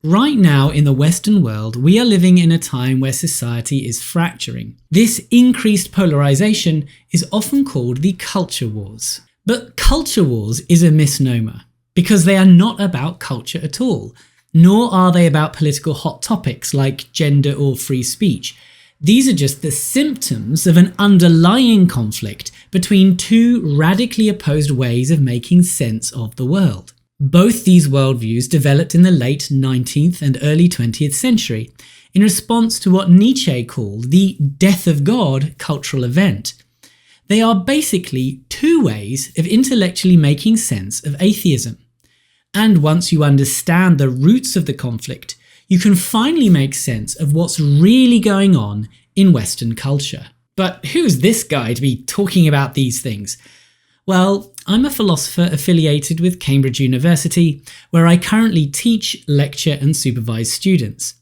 Right now in the Western world, we are living in a time where society is fracturing. This increased polarization is often called the culture wars. But culture wars is a misnomer, because they are not about culture at all, nor are they about political hot topics like gender or free speech. These are just the symptoms of an underlying conflict between two radically opposed ways of making sense of the world. Both these worldviews developed in the late 19th and early 20th century in response to what Nietzsche called the death of God cultural event. They are basically two ways of intellectually making sense of atheism. And once you understand the roots of the conflict, you can finally make sense of what's really going on in Western culture. But who's this guy to be talking about these things? Well, I'm a philosopher affiliated with Cambridge University, where I currently teach, lecture and supervise students.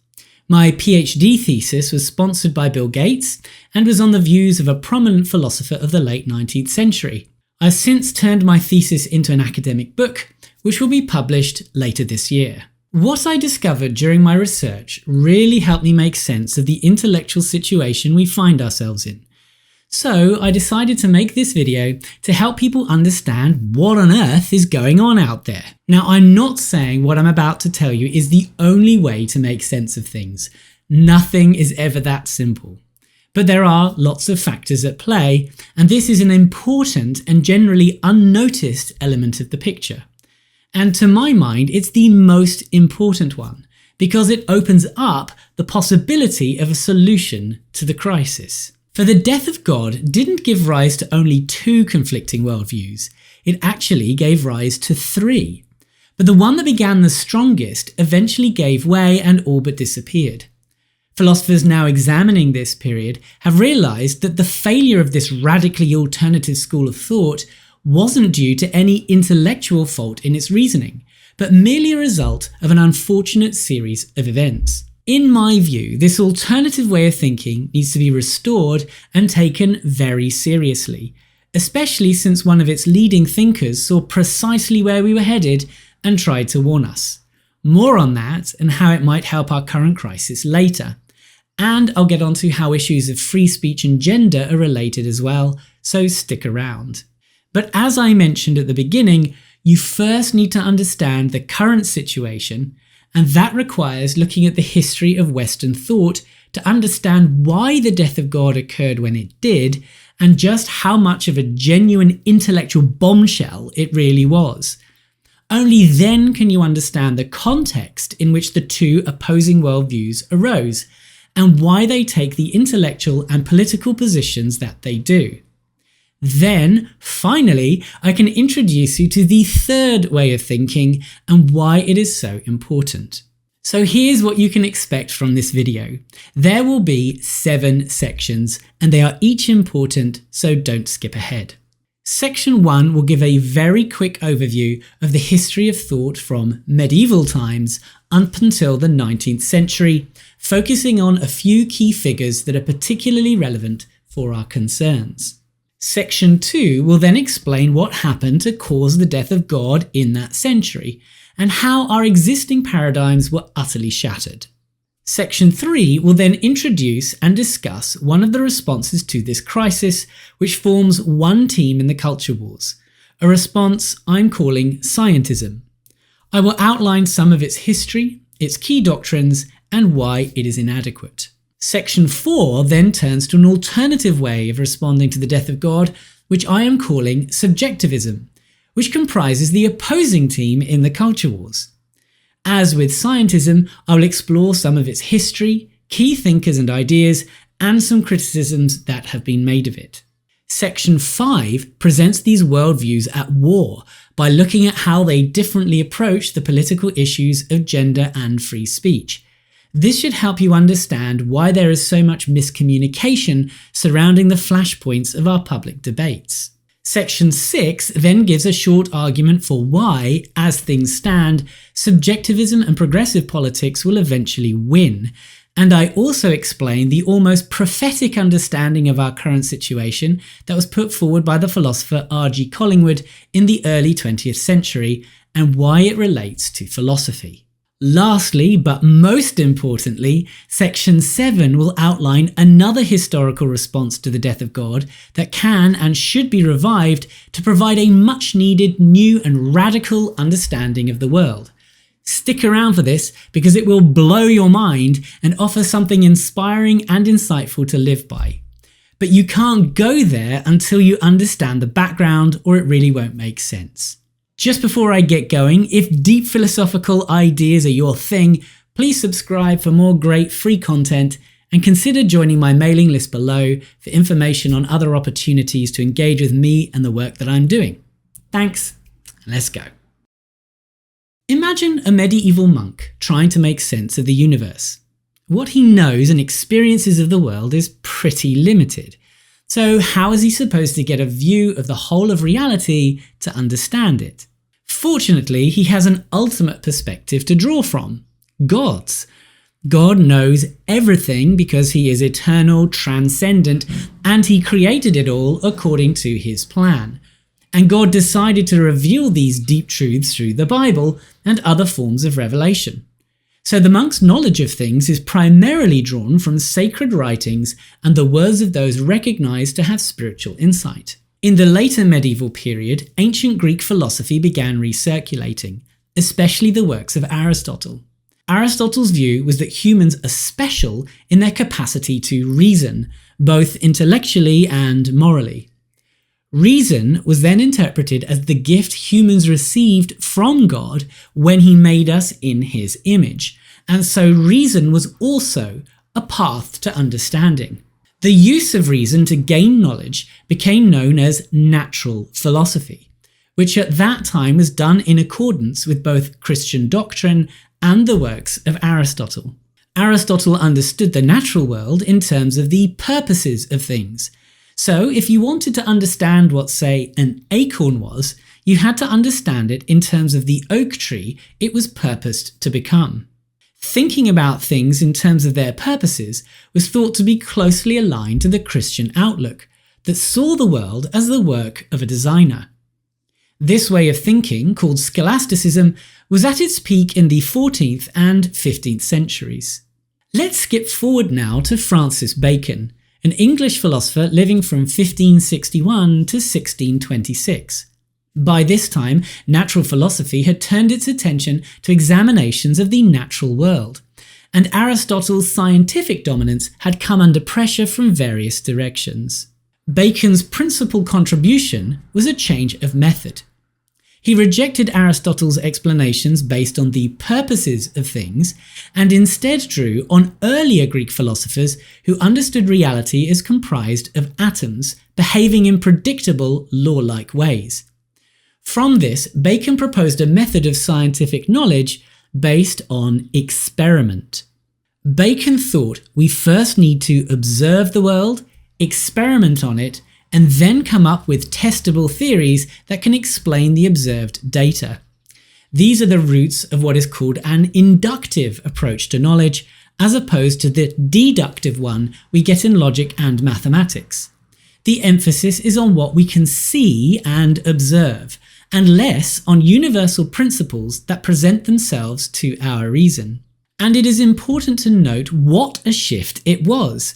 My PhD thesis was sponsored by Bill Gates and was on the views of a prominent philosopher of the late 19th century. I've since turned my thesis into an academic book, which will be published later this year. What I discovered during my research really helped me make sense of the intellectual situation we find ourselves in. So I decided to make this video to help people understand what on earth is going on out there. Now, I'm not saying what I'm about to tell you is the only way to make sense of things. Nothing is ever that simple. But there are lots of factors at play, and this is an important and generally unnoticed element of the picture. And to my mind, it's the most important one, because it opens up the possibility of a solution to the crisis. For the death of God didn't give rise to only two conflicting worldviews, it actually gave rise to three. But the one that began the strongest eventually gave way and all but disappeared. Philosophers now examining this period have realised that the failure of this radically alternative school of thought wasn't due to any intellectual fault in its reasoning, but merely a result of an unfortunate series of events. In my view, this alternative way of thinking needs to be restored and taken very seriously, especially since one of its leading thinkers saw precisely where we were headed and tried to warn us. More on that and how it might help our current crisis later. And I'll get onto how issues of free speech and gender are related as well, so stick around. But as I mentioned at the beginning, you first need to understand the current situation, and that requires looking at the history of Western thought to understand why the death of God occurred when it did, and just how much of a genuine intellectual bombshell it really was. Only then can you understand the context in which the two opposing worldviews arose, and why they take the intellectual and political positions that they do. Then, finally, I can introduce you to the third way of thinking and why it is so important. So here's what you can expect from this video. There will be 7 sections, and they are each important, so don't skip ahead. Section 1 will give a very quick overview of the history of thought from medieval times up until the 19th century, focusing on a few key figures that are particularly relevant for our concerns. Section 2 will then explain what happened to cause the death of God in that century, and how our existing paradigms were utterly shattered. Section 3 will then introduce and discuss one of the responses to this crisis, which forms one team in the culture wars, a response I'm calling Scientism. I will outline some of its history, its key doctrines, and why it is inadequate. Section 4 then turns to an alternative way of responding to the death of God, which I am calling Subjectivism, which comprises the opposing team in the culture wars. As with Scientism, I will explore some of its history, key thinkers and ideas, and some criticisms that have been made of it. Section 5 presents these worldviews at war by looking at how they differently approach the political issues of gender and free speech. This should help you understand why there is so much miscommunication surrounding the flashpoints of our public debates. Section 6 then gives a short argument for why, as things stand, subjectivism and progressive politics will eventually win, and I also explain the almost prophetic understanding of our current situation that was put forward by the philosopher R.G. Collingwood in the early 20th century and why it relates to philosophy. Lastly, but most importantly, Section 7 will outline another historical response to the death of God that can and should be revived to provide a much-needed new and radical understanding of the world. Stick around for this because it will blow your mind and offer something inspiring and insightful to live by. But you can't go there until you understand the background, or it really won't make sense. Just before I get going, if deep philosophical ideas are your thing, please subscribe for more great free content and consider joining my mailing list below for information on other opportunities to engage with me and the work that I'm doing. Thanks, let's go. Imagine a medieval monk trying to make sense of the universe. What he knows and experiences of the world is pretty limited. So how is he supposed to get a view of the whole of reality to understand it? Fortunately, he has an ultimate perspective to draw from: God's. God knows everything because he is eternal, transcendent, and he created it all according to his plan. And God decided to reveal these deep truths through the Bible and other forms of revelation. So the monk's knowledge of things is primarily drawn from sacred writings and the words of those recognized to have spiritual insight. In the later medieval period, ancient Greek philosophy began recirculating, especially the works of Aristotle. Aristotle's view was that humans are special in their capacity to reason, both intellectually and morally. Reason was then interpreted as the gift humans received from God when he made us in his image, and so reason was also a path to understanding. The use of reason to gain knowledge became known as natural philosophy, which at that time was done in accordance with both Christian doctrine and the works of Aristotle. Aristotle understood the natural world in terms of the purposes of things. So if you wanted to understand what, say, an acorn was, you had to understand it in terms of the oak tree it was purposed to become. Thinking about things in terms of their purposes was thought to be closely aligned to the Christian outlook that saw the world as the work of a designer. This way of thinking, called scholasticism, was at its peak in the 14th and 15th centuries. Let's skip forward now to Francis Bacon, an English philosopher living from 1561 to 1626. By this time, natural philosophy had turned its attention to examinations of the natural world, and Aristotle's scientific dominance had come under pressure from various directions. Bacon's principal contribution was a change of method. He rejected Aristotle's explanations based on the purposes of things and instead drew on earlier Greek philosophers who understood reality as comprised of atoms behaving in predictable, law-like ways. From this, Bacon proposed a method of scientific knowledge based on experiment. Bacon thought we first need to observe the world, experiment on it, and then come up with testable theories that can explain the observed data. These are the roots of what is called an inductive approach to knowledge, as opposed to the deductive one we get in logic and mathematics. The emphasis is on what we can see and observe, and less on universal principles that present themselves to our reason. And it is important to note what a shift it was.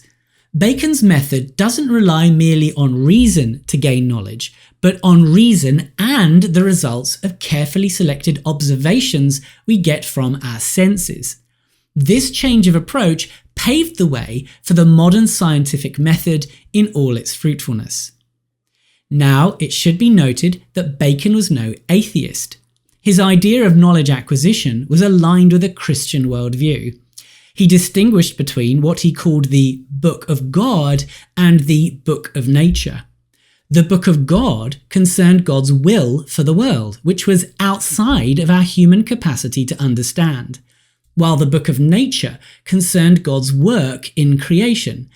Bacon's method doesn't rely merely on reason to gain knowledge, but on reason and the results of carefully selected observations we get from our senses. This change of approach paved the way for the modern scientific method in all its fruitfulness. Now, it should be noted that Bacon was no atheist. His idea of knowledge acquisition was aligned with a Christian worldview. He distinguished between what he called the Book of God and the Book of Nature. The Book of God concerned God's will for the world, which was outside of our human capacity to understand, while the Book of Nature concerned God's work in creation.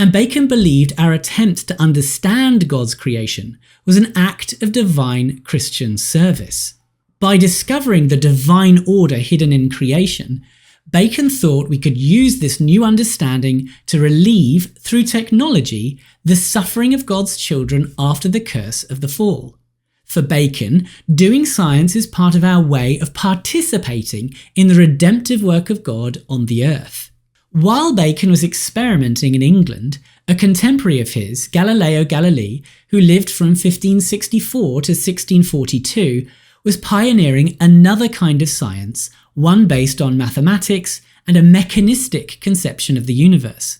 And Bacon believed our attempt to understand God's creation was an act of divine Christian service. By discovering the divine order hidden in creation, Bacon thought we could use this new understanding to relieve, through technology, the suffering of God's children after the curse of the fall. For Bacon, doing science is part of our way of participating in the redemptive work of God on the earth. While Bacon was experimenting in England, a contemporary of his, Galileo Galilei, who lived from 1564 to 1642, was pioneering another kind of science, one based on mathematics and a mechanistic conception of the universe.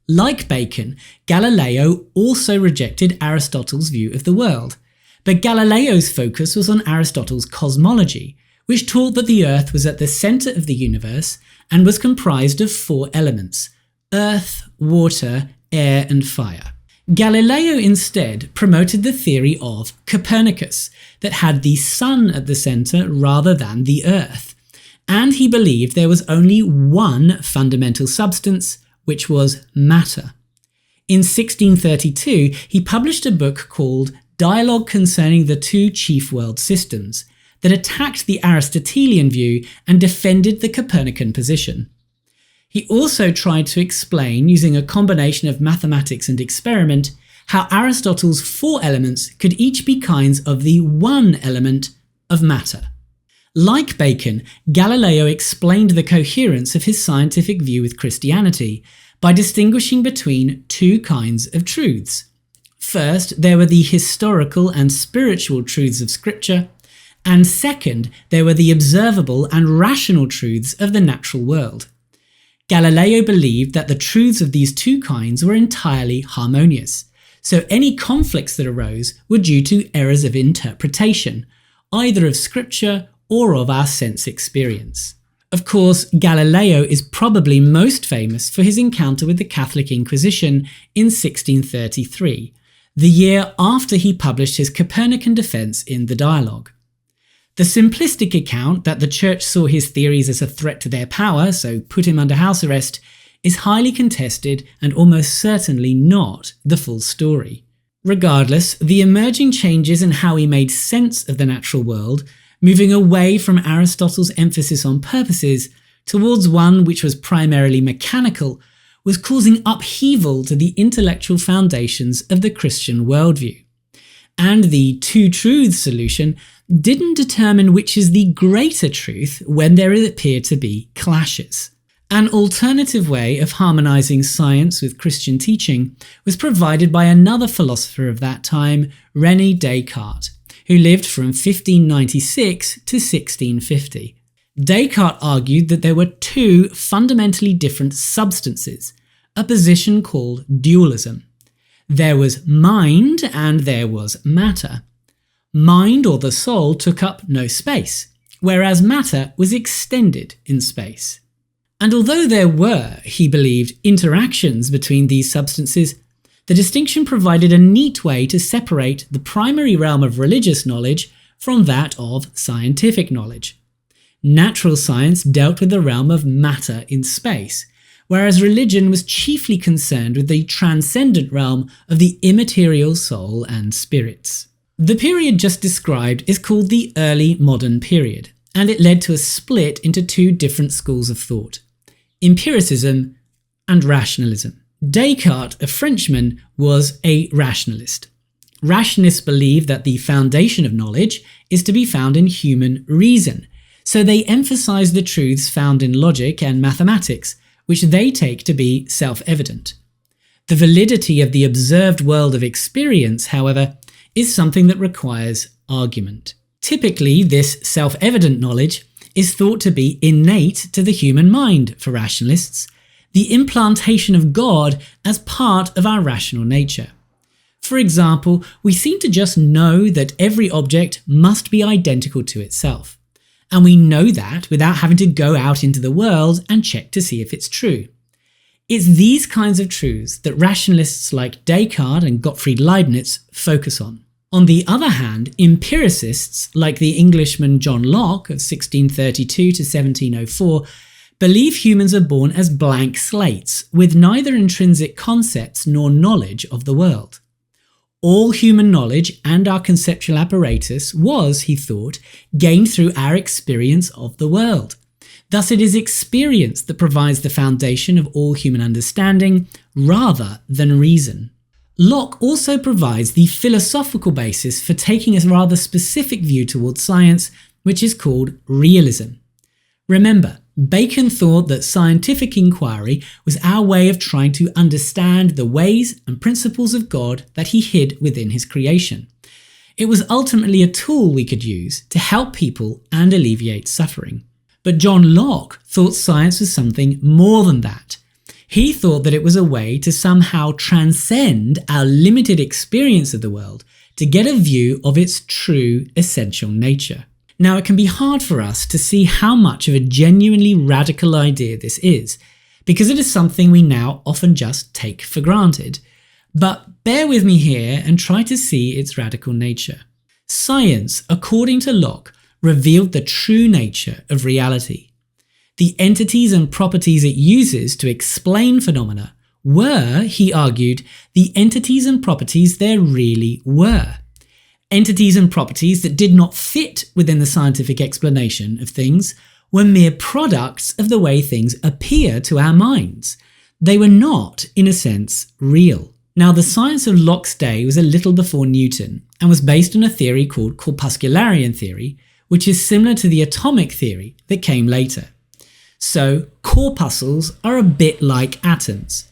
Like Bacon, Galileo also rejected Aristotle's view of the world, but Galileo's focus was on Aristotle's cosmology, which taught that the Earth was at the centre of the universe and was comprised of 4 elements: earth, water, air and fire. Galileo instead promoted the theory of Copernicus, that had the sun at the centre rather than the Earth, and he believed there was only one fundamental substance, which was matter. In 1632, he published a book called Dialogue Concerning the Two Chief World Systems, that attacked the Aristotelian view and defended the Copernican position. He also tried to explain, using a combination of mathematics and experiment, how Aristotle's 4 elements could each be kinds of the one element of matter. Like Bacon, Galileo explained the coherence of his scientific view with Christianity by distinguishing between 2 kinds of truths. First, there were the historical and spiritual truths of Scripture, and second, there were the observable and rational truths of the natural world. Galileo believed that the truths of these 2 kinds were entirely harmonious, so any conflicts that arose were due to errors of interpretation, either of Scripture or of our sense experience. Of course, Galileo is probably most famous for his encounter with the Catholic Inquisition in 1633, the year after he published his Copernican defense in the Dialogue. The simplistic account that the Church saw his theories as a threat to their power, so put him under house arrest, is highly contested and almost certainly not the full story. Regardless, the emerging changes in how he made sense of the natural world, moving away from Aristotle's emphasis on purposes towards one which was primarily mechanical, was causing upheaval to the intellectual foundations of the Christian worldview. And the two truths solution didn't determine which is the greater truth when there appear to be clashes. An alternative way of harmonizing science with Christian teaching was provided by another philosopher of that time, René Descartes, who lived from 1596 to 1650. Descartes argued that there were 2 fundamentally different substances, a position called dualism. There was mind and there was matter. Mind, or the soul, took up no space, whereas matter was extended in space. And although there were, he believed, interactions between these substances, the distinction provided a neat way to separate the primary realm of religious knowledge from that of scientific knowledge. Natural science dealt with the realm of matter in space, whereas religion was chiefly concerned with the transcendent realm of the immaterial soul and spirits. The period just described is called the Early Modern Period, and it led to a split into 2 different schools of thought: empiricism and rationalism. Descartes, a Frenchman, was a rationalist. Rationalists believe that the foundation of knowledge is to be found in human reason, so they emphasize the truths found in logic and mathematics, which they take to be self-evident. The validity of the observed world of experience, however, is something that requires argument. Typically, this self-evident knowledge is thought to be innate to the human mind for rationalists, the implantation of God as part of our rational nature. For example, we seem to just know that every object must be identical to itself, and we know that without having to go out into the world and check to see if it's true. It's these kinds of truths that rationalists like Descartes and Gottfried Leibniz focus on. On the other hand, empiricists like the Englishman John Locke of 1632 to 1704 believe humans are born as blank slates with neither intrinsic concepts nor knowledge of the world. All human knowledge and our conceptual apparatus was, he thought, gained through our experience of the world. Thus it is experience that provides the foundation of all human understanding rather than reason. Locke also provides the philosophical basis for taking a rather specific view towards science, which is called realism. Remember, Bacon thought that scientific inquiry was our way of trying to understand the ways and principles of God that he hid within his creation. It was ultimately a tool we could use to help people and alleviate suffering. But John Locke thought science was something more than that. He thought that it was a way to somehow transcend our limited experience of the world to get a view of its true essential nature. Now, it can be hard for us to see how much of a genuinely radical idea this is, because it is something we now often just take for granted. But bear with me here and try to see its radical nature. Science, according to Locke, revealed the true nature of reality. The entities and properties it uses to explain phenomena were, he argued, the entities and properties there really were. Entities and properties that did not fit within the scientific explanation of things were mere products of the way things appear to our minds. They were not, in a sense, real. Now, the science of Locke's day was a little before Newton and was based on a theory called corpuscularian theory, which is similar to the atomic theory that came later. So, corpuscles are a bit like atoms.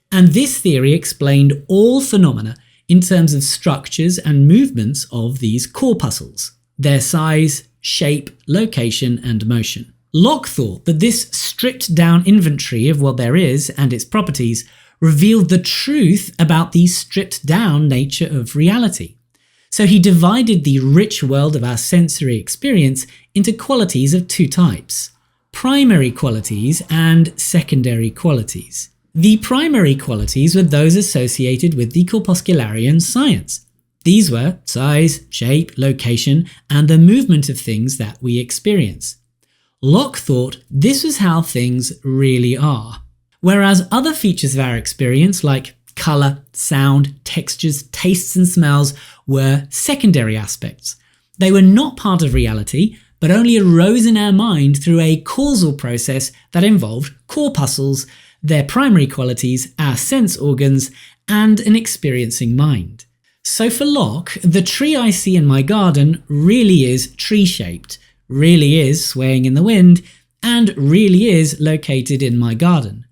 And this theory explained all phenomena in terms of structures and movements of these corpuscles, their size, shape, location, and motion. Locke thought that this stripped-down inventory of what there is and its properties revealed the truth about the stripped-down nature of reality. So he divided the rich world of our sensory experience into qualities of two types: primary qualities and secondary qualities. The primary qualities were those associated with the corpuscularian science. These were size, shape, location, and the movement of things that we experience. Locke thought this was how things really are. Whereas other features of our experience, like colour, sound, textures, tastes and smells, were secondary aspects. They were not part of reality, but only arose in our mind through a causal process that involved corpuscles, their primary qualities, our sense organs, and an experiencing mind. So for Locke, the tree I see in my garden really is tree-shaped, really is swaying in the wind, and really is located in my garden.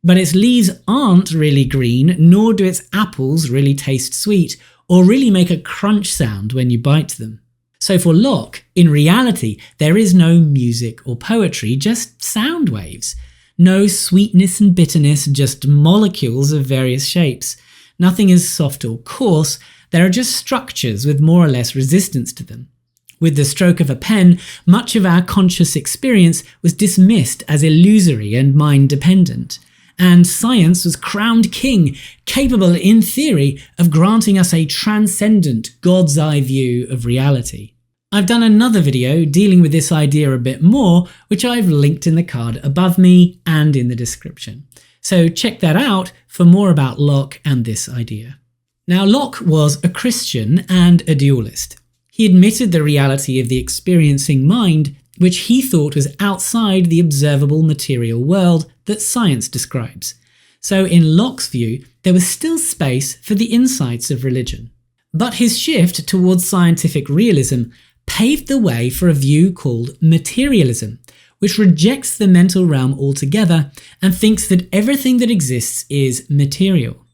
But its leaves aren't really green, nor do its apples really taste sweet, or really make a crunch sound when you bite them. So for Locke, in reality, there is no music or poetry, just sound waves. No sweetness and bitterness, just molecules of various shapes. Nothing is soft or coarse, there are just structures with more or less resistance to them. With the stroke of a pen, much of our conscious experience was dismissed as illusory and mind-dependent. And science was crowned king, capable in theory of granting us a transcendent God's eye view of reality. I've done another video dealing with this idea a bit more, which I've linked in the card above me and in the description. So check that out for more about Locke and this idea. Now, Locke was a Christian and a dualist. He admitted the reality of the experiencing mind, which he thought was outside the observable material world that science describes. So in Locke's view, there was still space for the insights of religion. But his shift towards scientific realism paved the way for a view called materialism, which rejects the mental realm altogether and thinks that everything that exists is material.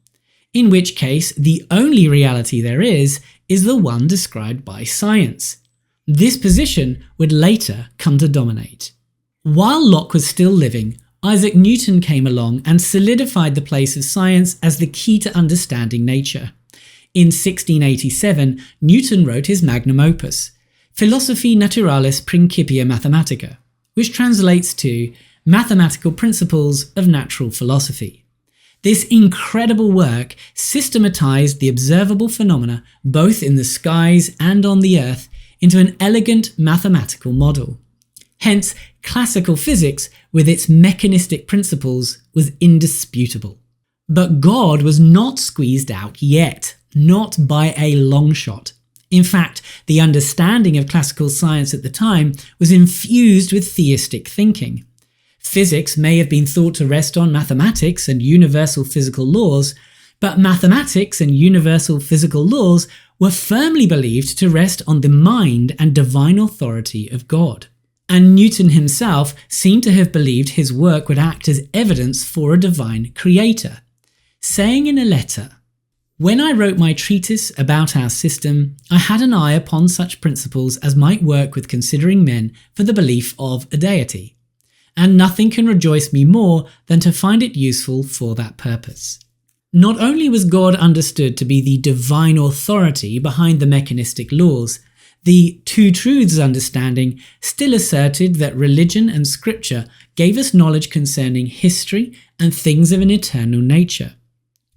In which case, the only reality there is the one described by science. This position would later come to dominate. While Locke was still living, Isaac Newton came along and solidified the place of science as the key to understanding nature. In 1687, Newton wrote his magnum opus, Philosophiae Naturalis Principia Mathematica, which translates to Mathematical Principles of Natural Philosophy. This incredible work systematized the observable phenomena both in the skies and on the earth into an elegant mathematical model. Hence, classical physics, with its mechanistic principles, was indisputable. But God was not squeezed out yet, not by a long shot. In fact, the understanding of classical science at the time was infused with theistic thinking. Physics may have been thought to rest on mathematics and universal physical laws, But mathematics and universal physical laws were firmly believed to rest on the mind and divine authority of God. And Newton himself seemed to have believed his work would act as evidence for a divine creator, saying in a letter, "When I wrote my treatise about our system, I had an eye upon such principles as might work with considering men for the belief of a deity, and nothing can rejoice me more than to find it useful for that purpose." Not only was God understood to be the divine authority behind the mechanistic laws, the two truths understanding still asserted that religion and scripture gave us knowledge concerning history and things of an eternal nature.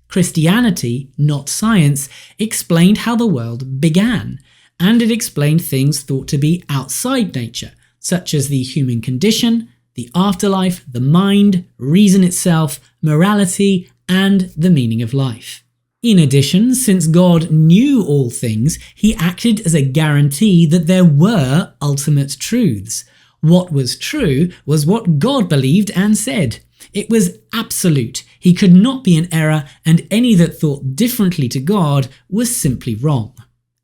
Christianity, not science, explained how the world began, and it explained things thought to be outside nature, such as the human condition, the afterlife, the mind, reason itself, morality, and the meaning of life. In addition, since God knew all things, he acted as a guarantee that there were ultimate truths. What was true was what God believed and said. It was absolute. He could not be in error, and any that thought differently to God was simply wrong.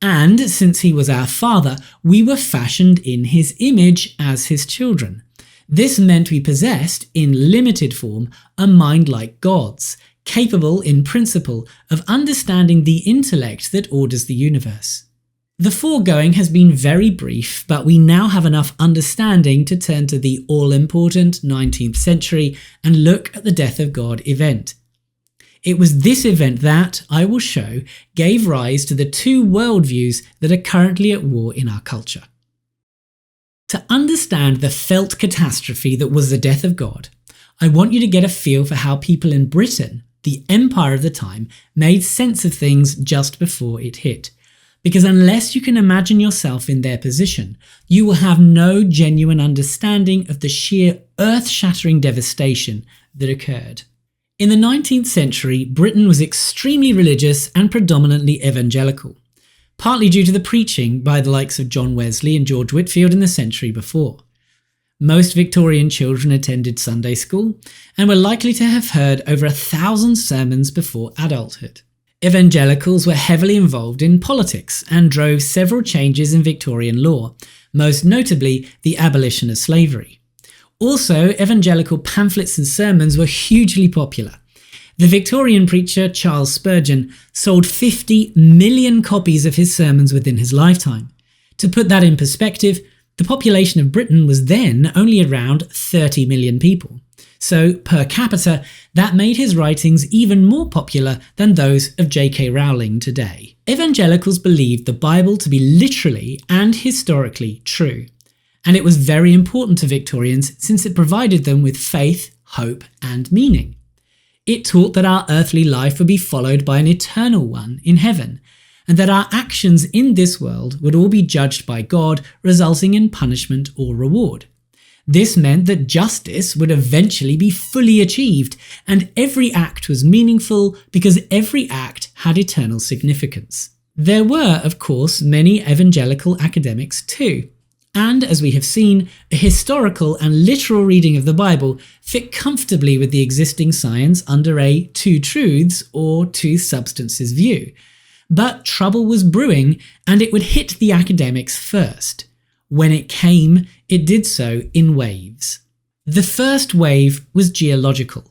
And since he was our Father, we were fashioned in his image as his children. This meant we possessed, in limited form, a mind like God's, capable in principle of understanding the intellect that orders the universe. The foregoing has been very brief, but we now have enough understanding to turn to the all-important 19th century and look at the death of God event. It was this event that, I will show, gave rise to the two worldviews that are currently at war in our culture. To understand the felt catastrophe that was the death of God, I want you to get a feel for how people in Britain, the empire of the time, made sense of things just before it hit. Because unless you can imagine yourself in their position, you will have no genuine understanding of the sheer earth-shattering devastation that occurred. In the 19th century, Britain was extremely religious and predominantly evangelical, partly due to the preaching by the likes of John Wesley and George Whitefield in the century before. Most Victorian children attended Sunday school and were likely to have heard over 1,000 sermons before adulthood. Evangelicals were heavily involved in politics and drove several changes in Victorian law, most notably the abolition of slavery. Also, evangelical pamphlets and sermons were hugely popular. The Victorian preacher Charles Spurgeon sold 50 million copies of his sermons within his lifetime. To put that in perspective, the population of Britain was then only around 30 million people. So, per capita, that made his writings even more popular than those of J.K. Rowling today. Evangelicals believed the Bible to be literally and historically true, and it was very important to Victorians since it provided them with faith, hope, and meaning. It taught that our earthly life would be followed by an eternal one in heaven, and that our actions in this world would all be judged by God, resulting in punishment or reward. This meant that justice would eventually be fully achieved, and every act was meaningful because every act had eternal significance. There were, of course, many evangelical academics too, and as we have seen, a historical and literal reading of the Bible fit comfortably with the existing science under a two truths or two substances view. But trouble was brewing, and it would hit the academics first. When it came, it did so in waves. The first wave was geological.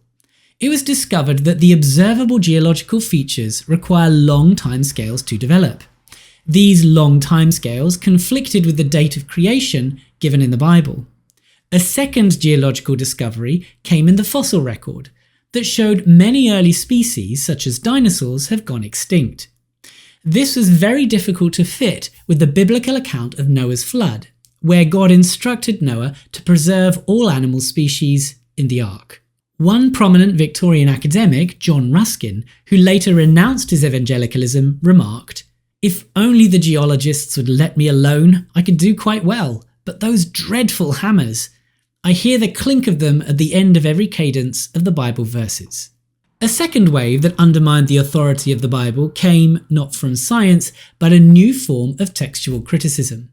It was discovered that the observable geological features require long timescales to develop. These long timescales conflicted with the date of creation given in the Bible. A second geological discovery came in the fossil record that showed many early species, such as dinosaurs, have gone extinct. This was very difficult to fit with the biblical account of Noah's flood, where God instructed Noah to preserve all animal species in the ark. One prominent Victorian academic, John Ruskin, who later renounced his evangelicalism, remarked, "If only the geologists would let me alone, I could do quite well, but those dreadful hammers, I hear the clink of them at the end of every cadence of the Bible verses." A second wave that undermined the authority of the Bible came not from science, but a new form of textual criticism.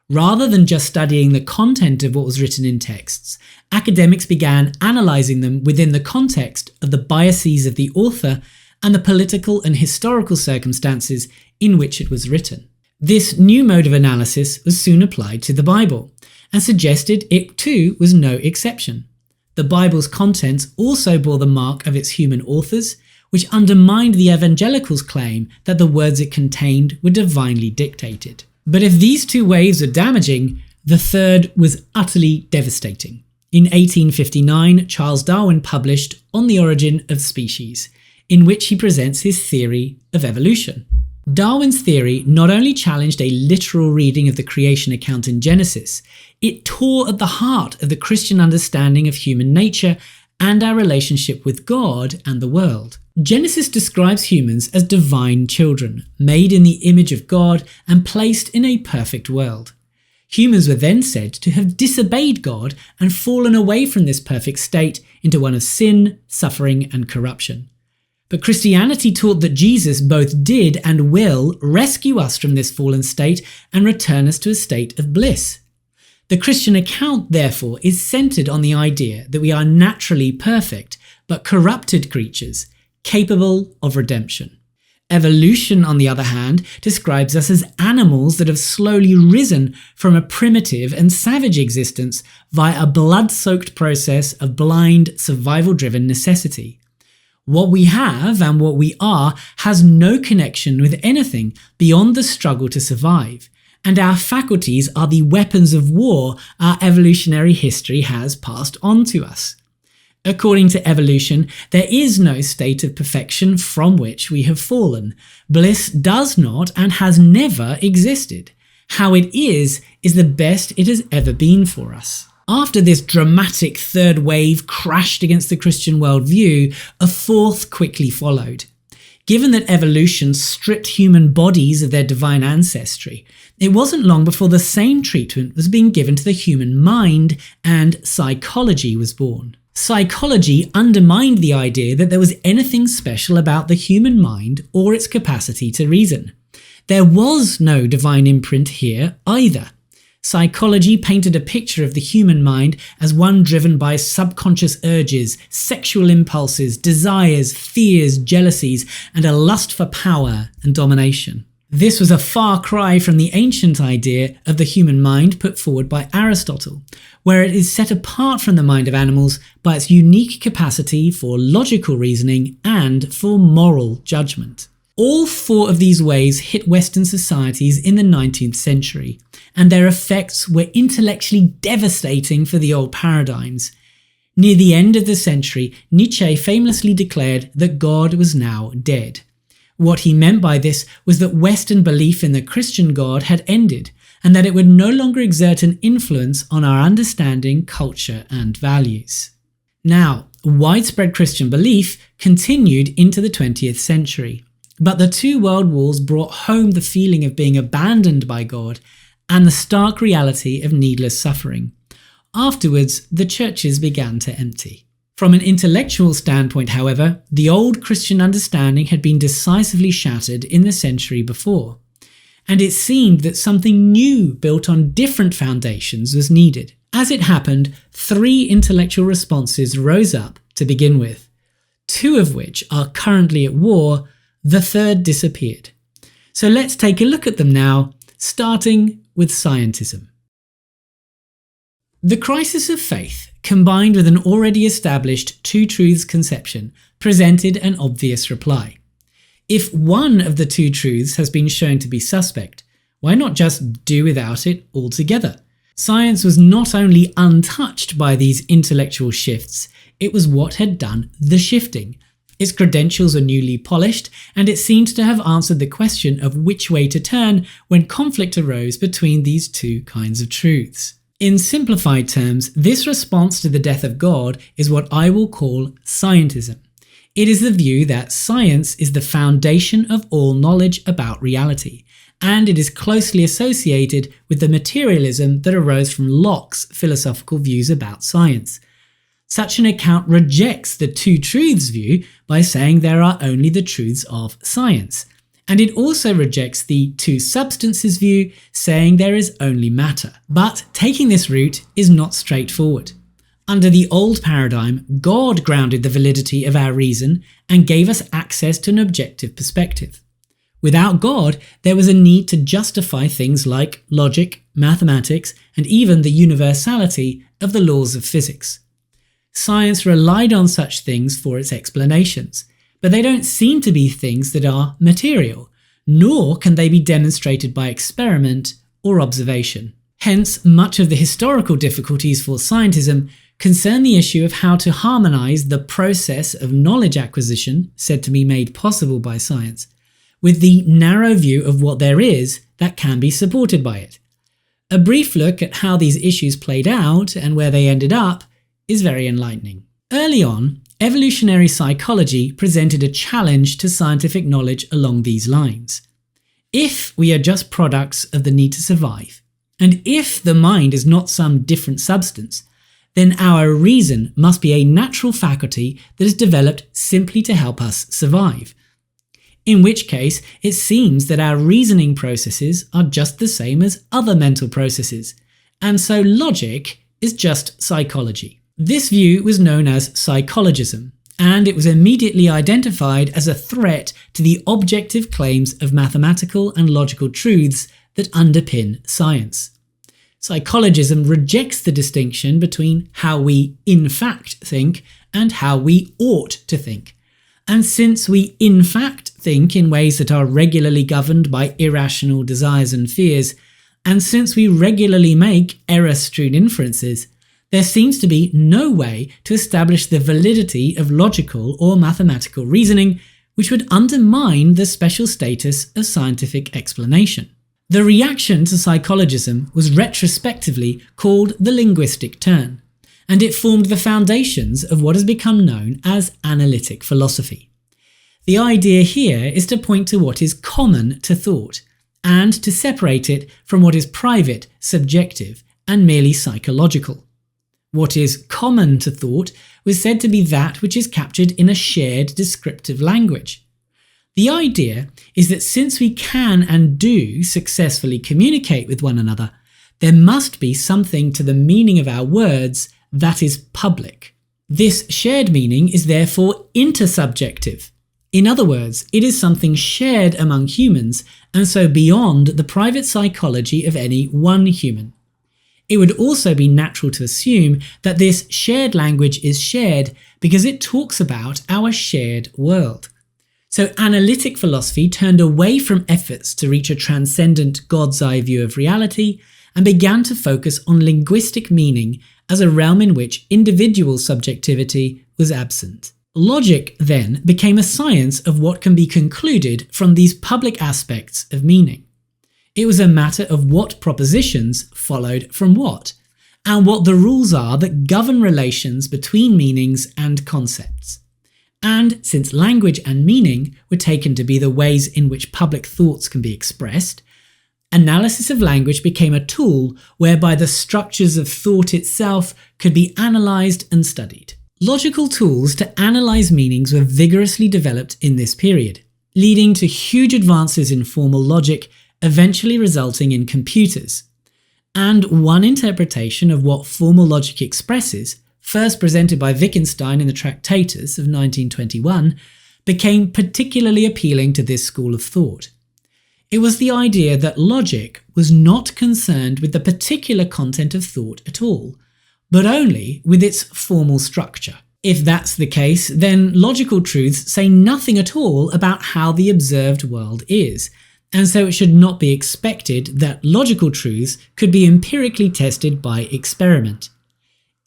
Rather than just studying the content of what was written in texts, academics began analysing them within the context of the biases of the author and the political and historical circumstances in which it was written. This new mode of analysis was soon applied to the Bible, and suggested it too was no exception. The Bible's contents also bore the mark of its human authors, which undermined the evangelicals' claim that the words it contained were divinely dictated. But if these two waves are damaging, the third was utterly devastating. In 1859, Charles Darwin published On the Origin of Species, in which he presents his theory of evolution. Darwin's theory not only challenged a literal reading of the creation account in Genesis, it tore at the heart of the Christian understanding of human nature and our relationship with God and the world. Genesis describes humans as divine children, made in the image of God and placed in a perfect world. Humans were then said to have disobeyed God and fallen away from this perfect state into one of sin, suffering, and corruption. But Christianity taught that Jesus both did and will rescue us from this fallen state and return us to a state of bliss. The Christian account, therefore, is centered on the idea that we are naturally perfect, but corrupted creatures, capable of redemption. Evolution, on the other hand, describes us as animals that have slowly risen from a primitive and savage existence via a blood-soaked process of blind, survival-driven necessity. What we have and what we are has no connection with anything beyond the struggle to survive, and our faculties are the weapons of war our evolutionary history has passed on to us. According to evolution, there is no state of perfection from which we have fallen. Bliss does not and has never existed. How it is the best it has ever been for us. After this dramatic third wave crashed against the Christian worldview, a fourth quickly followed. Given that evolution stripped human bodies of their divine ancestry, it wasn't long before the same treatment was being given to the human mind, and psychology was born. Psychology undermined the idea that there was anything special about the human mind or its capacity to reason. There was no divine imprint here either. Psychology painted a picture of the human mind as one driven by subconscious urges, sexual impulses, desires, fears, jealousies, and a lust for power and domination. This was a far cry from the ancient idea of the human mind put forward by Aristotle, where it is set apart from the mind of animals by its unique capacity for logical reasoning and for moral judgment. All four of these waves hit Western societies in the 19th century, and their effects were intellectually devastating for the old paradigms. Near the end of the century, Nietzsche famously declared that God was now dead. What he meant by this was that Western belief in the Christian God had ended, and that it would no longer exert an influence on our understanding, culture, and values. Now, widespread Christian belief continued into the 20th century, but the two world wars brought home the feeling of being abandoned by God and the stark reality of needless suffering. Afterwards, the churches began to empty. From an intellectual standpoint, however, the old Christian understanding had been decisively shattered in the century before, and it seemed that something new built on different foundations was needed. As it happened, three intellectual responses rose up to begin with, two of which are currently at war. The third disappeared. So let's take a look at them now, starting with Scientism. The crisis of faith, combined with an already established two truths conception, presented an obvious reply. If one of the two truths has been shown to be suspect, why not just do without it altogether? Science was not only untouched by these intellectual shifts, it was what had done the shifting. Its credentials were newly polished, and it seemed to have answered the question of which way to turn when conflict arose between these two kinds of truths. In simplified terms, this response to the death of God is what I will call Scientism. It is the view that science is the foundation of all knowledge about reality, and it is closely associated with the materialism that arose from Locke's philosophical views about science. Such an account rejects the two truths view by saying there are only the truths of science, and it also rejects the two substances view, saying there is only matter. But taking this route is not straightforward. Under the old paradigm, God grounded the validity of our reason and gave us access to an objective perspective. Without God, there was a need to justify things like logic, mathematics, and even the universality of the laws of physics. Science relied on such things for its explanations, but they don't seem to be things that are material, nor can they be demonstrated by experiment or observation. Hence, much of the historical difficulties for scientism concern the issue of how to harmonize the process of knowledge acquisition, said to be made possible by science, with the narrow view of what there is that can be supported by it. A brief look at how these issues played out and where they ended up is very enlightening. Early on, evolutionary psychology presented a challenge to scientific knowledge along these lines. If we are just products of the need to survive, and if the mind is not some different substance, then our reason must be a natural faculty that is developed simply to help us survive. In which case, it seems that our reasoning processes are just the same as other mental processes, and so logic is just psychology. This view was known as psychologism, and it was immediately identified as a threat to the objective claims of mathematical and logical truths that underpin science. Psychologism rejects the distinction between how we in fact think and how we ought to think. And since we in fact think in ways that are regularly governed by irrational desires and fears, and since we regularly make error-strewn inferences, there seems to be no way to establish the validity of logical or mathematical reasoning, which would undermine the special status of scientific explanation. The reaction to psychologism was retrospectively called the linguistic turn, and it formed the foundations of what has become known as analytic philosophy. The idea here is to point to what is common to thought, and to separate it from what is private, subjective, and merely psychological. What is common to thought was said to be that which is captured in a shared descriptive language. The idea is that since we can and do successfully communicate with one another, there must be something to the meaning of our words that is public. This shared meaning is therefore intersubjective. In other words, it is something shared among humans and so beyond the private psychology of any one human. It would also be natural to assume that this shared language is shared because it talks about our shared world. So analytic philosophy turned away from efforts to reach a transcendent God's eye view of reality and began to focus on linguistic meaning as a realm in which individual subjectivity was absent. Logic then became a science of what can be concluded from these public aspects of meaning. It was a matter of what propositions followed from what, and what the rules are that govern relations between meanings and concepts. And since language and meaning were taken to be the ways in which public thoughts can be expressed, analysis of language became a tool whereby the structures of thought itself could be analysed and studied. Logical tools to analyse meanings were vigorously developed in this period, leading to huge advances in formal logic, eventually resulting in computers. And one interpretation of what formal logic expresses, first presented by Wittgenstein in the Tractatus of 1921, became particularly appealing to this school of thought. It was the idea that logic was not concerned with the particular content of thought at all, but only with its formal structure. If that's the case, then logical truths say nothing at all about how the observed world is, and so it should not be expected that logical truths could be empirically tested by experiment.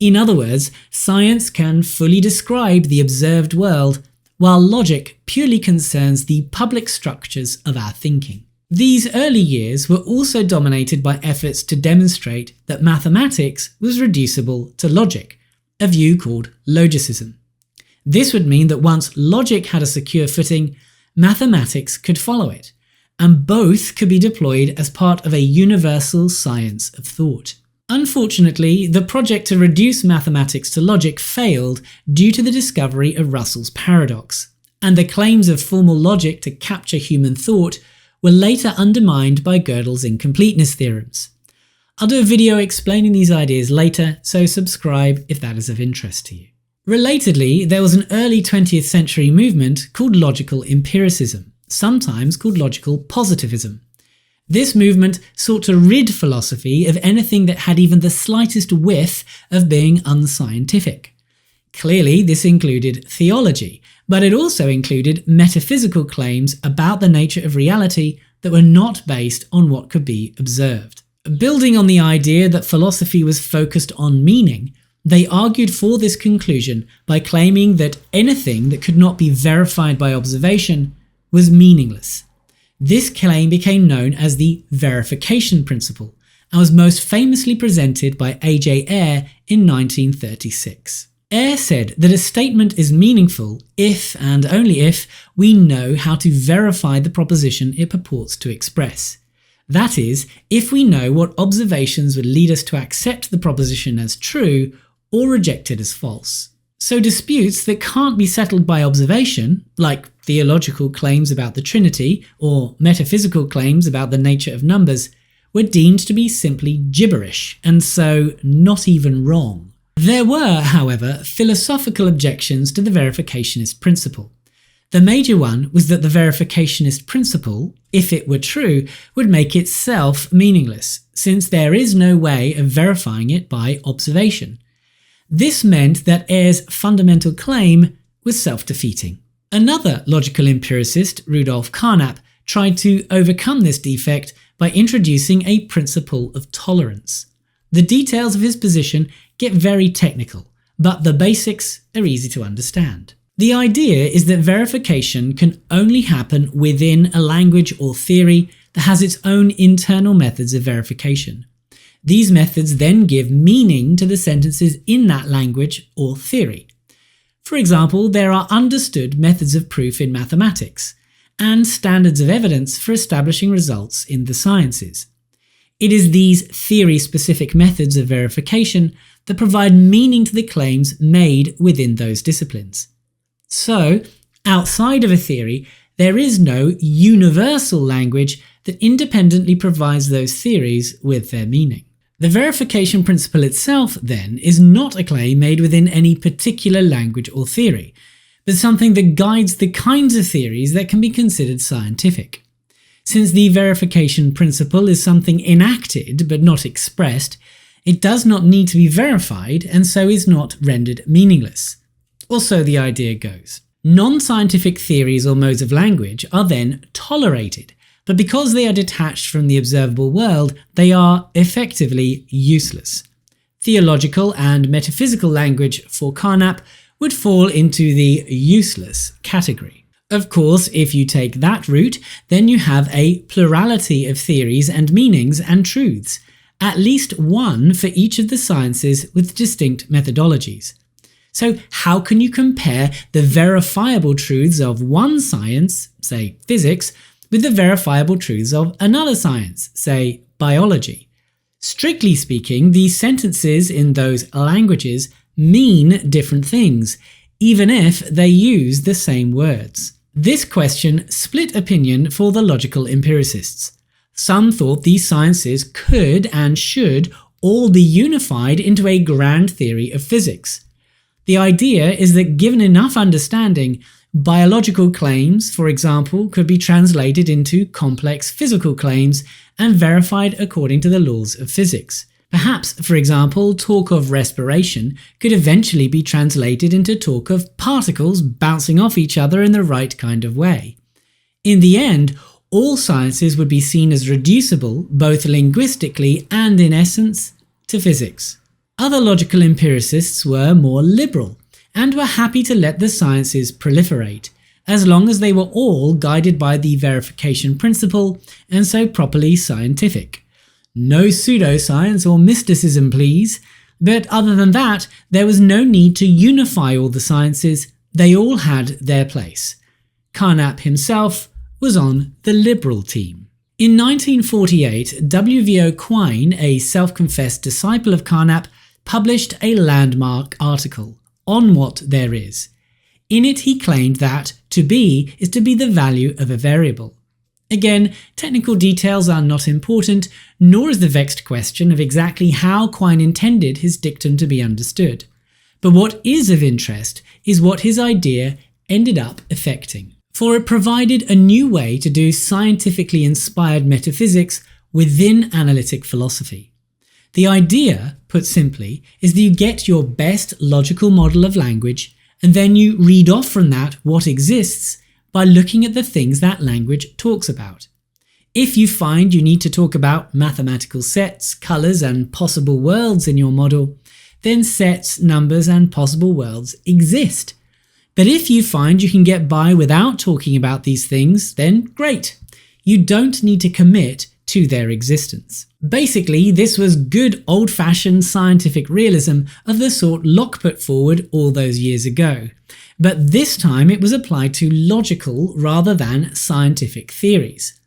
In other words, science can fully describe the observed world, while logic purely concerns the public structures of our thinking. These early years were also dominated by efforts to demonstrate that mathematics was reducible to logic, a view called logicism. This would mean that once logic had a secure footing, mathematics could follow it, and both could be deployed as part of a universal science of thought. Unfortunately, the project to reduce mathematics to logic failed due to the discovery of Russell's paradox, and the claims of formal logic to capture human thought were later undermined by Gödel's incompleteness theorems. I'll do a video explaining these ideas later, so subscribe if that is of interest to you. Relatedly, there was an early 20th century movement called logical empiricism, sometimes called logical positivism. This movement sought to rid philosophy of anything that had even the slightest whiff of being unscientific. Clearly, this included theology, but it also included metaphysical claims about the nature of reality that were not based on what could be observed. Building on the idea that philosophy was focused on meaning, they argued for this conclusion by claiming that anything that could not be verified by observation was meaningless. This claim became known as the verification principle and was most famously presented by A.J. Ayer in 1936. Ayer said that a statement is meaningful if and only if we know how to verify the proposition it purports to express. That is, if we know what observations would lead us to accept the proposition as true or reject it as false. So disputes that can't be settled by observation, like theological claims about the Trinity or metaphysical claims about the nature of numbers, were deemed to be simply gibberish, and so not even wrong. There were, however, philosophical objections to the verificationist principle. The major one was that the verificationist principle, if it were true, would make itself meaningless, since there is no way of verifying it by observation. This meant that Ayer's fundamental claim was self-defeating. Another logical empiricist, Rudolf Carnap, tried to overcome this defect by introducing a principle of tolerance. The details of his position get very technical, but the basics are easy to understand. The idea is that verification can only happen within a language or theory that has its own internal methods of verification. These methods then give meaning to the sentences in that language or theory. For example, there are understood methods of proof in mathematics, and standards of evidence for establishing results in the sciences. It is these theory-specific methods of verification that provide meaning to the claims made within those disciplines. So, outside of a theory, there is no universal language that independently provides those theories with their meaning. The verification principle itself, then, is not a claim made within any particular language or theory, but something that guides the kinds of theories that can be considered scientific. Since the verification principle is something enacted but not expressed, it does not need to be verified and so is not rendered meaningless. Or so the idea goes. Non-scientific theories or modes of language are then tolerated, but because they are detached from the observable world, they are effectively useless. Theological and metaphysical language for Carnap would fall into the useless category. Of course, if you take that route, then you have a plurality of theories and meanings and truths, at least one for each of the sciences with distinct methodologies. So how can you compare the verifiable truths of one science, say physics, with the verifiable truths of another science, say biology? Strictly speaking, these sentences in those languages mean different things, even if they use the same words. This question split opinion for the logical empiricists. Some thought these sciences could and should all be unified into a grand theory of physics. The idea is that given enough understanding, biological claims, for example, could be translated into complex physical claims and verified according to the laws of physics. Perhaps, for example, talk of respiration could eventually be translated into talk of particles bouncing off each other in the right kind of way. In the end, all sciences would be seen as reducible, both linguistically and in essence, to physics. Other logical empiricists were more liberal and were happy to let the sciences proliferate, as long as they were all guided by the verification principle and so properly scientific. No pseudoscience or mysticism, please. But other than that, there was no need to unify all the sciences. They all had their place. Carnap himself was on the liberal team. In 1948, W.V.O. Quine, a self-confessed disciple of Carnap, published a landmark article, On What There Is. In it he claimed that to be is to be the value of a variable. Again, technical details are not important, nor is the vexed question of exactly how Quine intended his dictum to be understood. But what is of interest is what his idea ended up effecting. For it provided a new way to do scientifically inspired metaphysics within analytic philosophy. The idea, put simply, is that you get your best logical model of language, and then you read off from that what exists by looking at the things that language talks about. If you find you need to talk about mathematical sets, colours and possible worlds in your model, then sets, numbers and possible worlds exist. But if you find you can get by without talking about these things, then great. You don't need to commit to their existence. Basically, this was good old-fashioned scientific realism of the sort Locke put forward all those years ago. But this time it was applied to logical rather than scientific theories.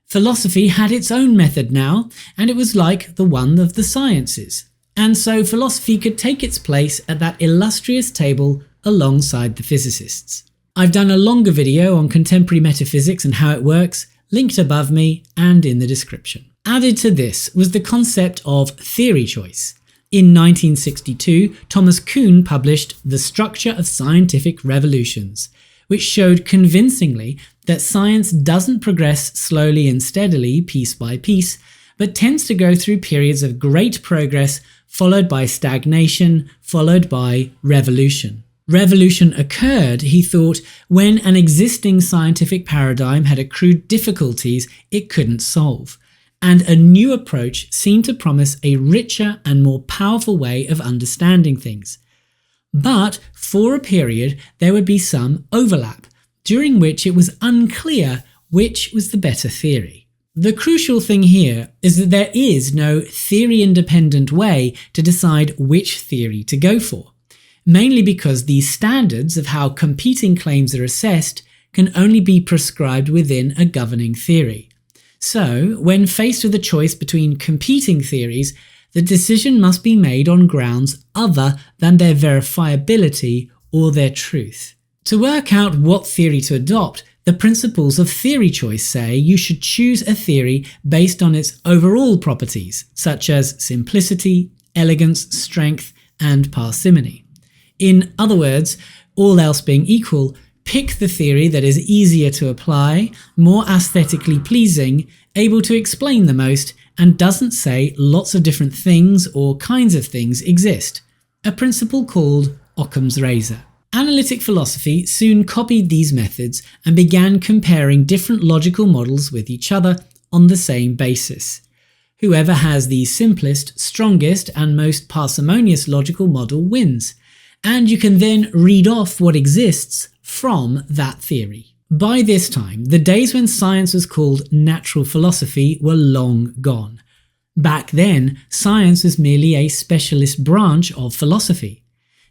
Philosophy had its own method now, and it was like the one of the sciences. And so philosophy could take its place at that illustrious table alongside the physicists. I've done a longer video on contemporary metaphysics and how it works, linked above me and in the description. Added to this was the concept of theory choice. In 1962, Thomas Kuhn published The Structure of Scientific Revolutions, which showed convincingly that science doesn't progress slowly and steadily, piece by piece, but tends to go through periods of great progress followed by stagnation, followed by revolution. Revolution occurred, he thought, when an existing scientific paradigm had accrued difficulties it couldn't solve, and a new approach seemed to promise a richer and more powerful way of understanding things. But for a period there would be some overlap, during which it was unclear which was the better theory. The crucial thing here is that there is no theory-independent way to decide which theory to go for, mainly because the standards of how competing claims are assessed can only be prescribed within a governing theory. So, when faced with a choice between competing theories, the decision must be made on grounds other than their verifiability or their truth. To work out what theory to adopt, the principles of theory choice say you should choose a theory based on its overall properties, such as simplicity, elegance, strength, and parsimony. In other words, all else being equal, pick the theory that is easier to apply, more aesthetically pleasing, able to explain the most, and doesn't say lots of different things or kinds of things exist, a principle called Occam's razor. Analytic philosophy soon copied these methods and began comparing different logical models with each other on the same basis. Whoever has the simplest, strongest, and most parsimonious logical model wins, and you can then read off what exists from that theory. By this time, the days when science was called natural philosophy were long gone. Back then, science was merely a specialist branch of philosophy.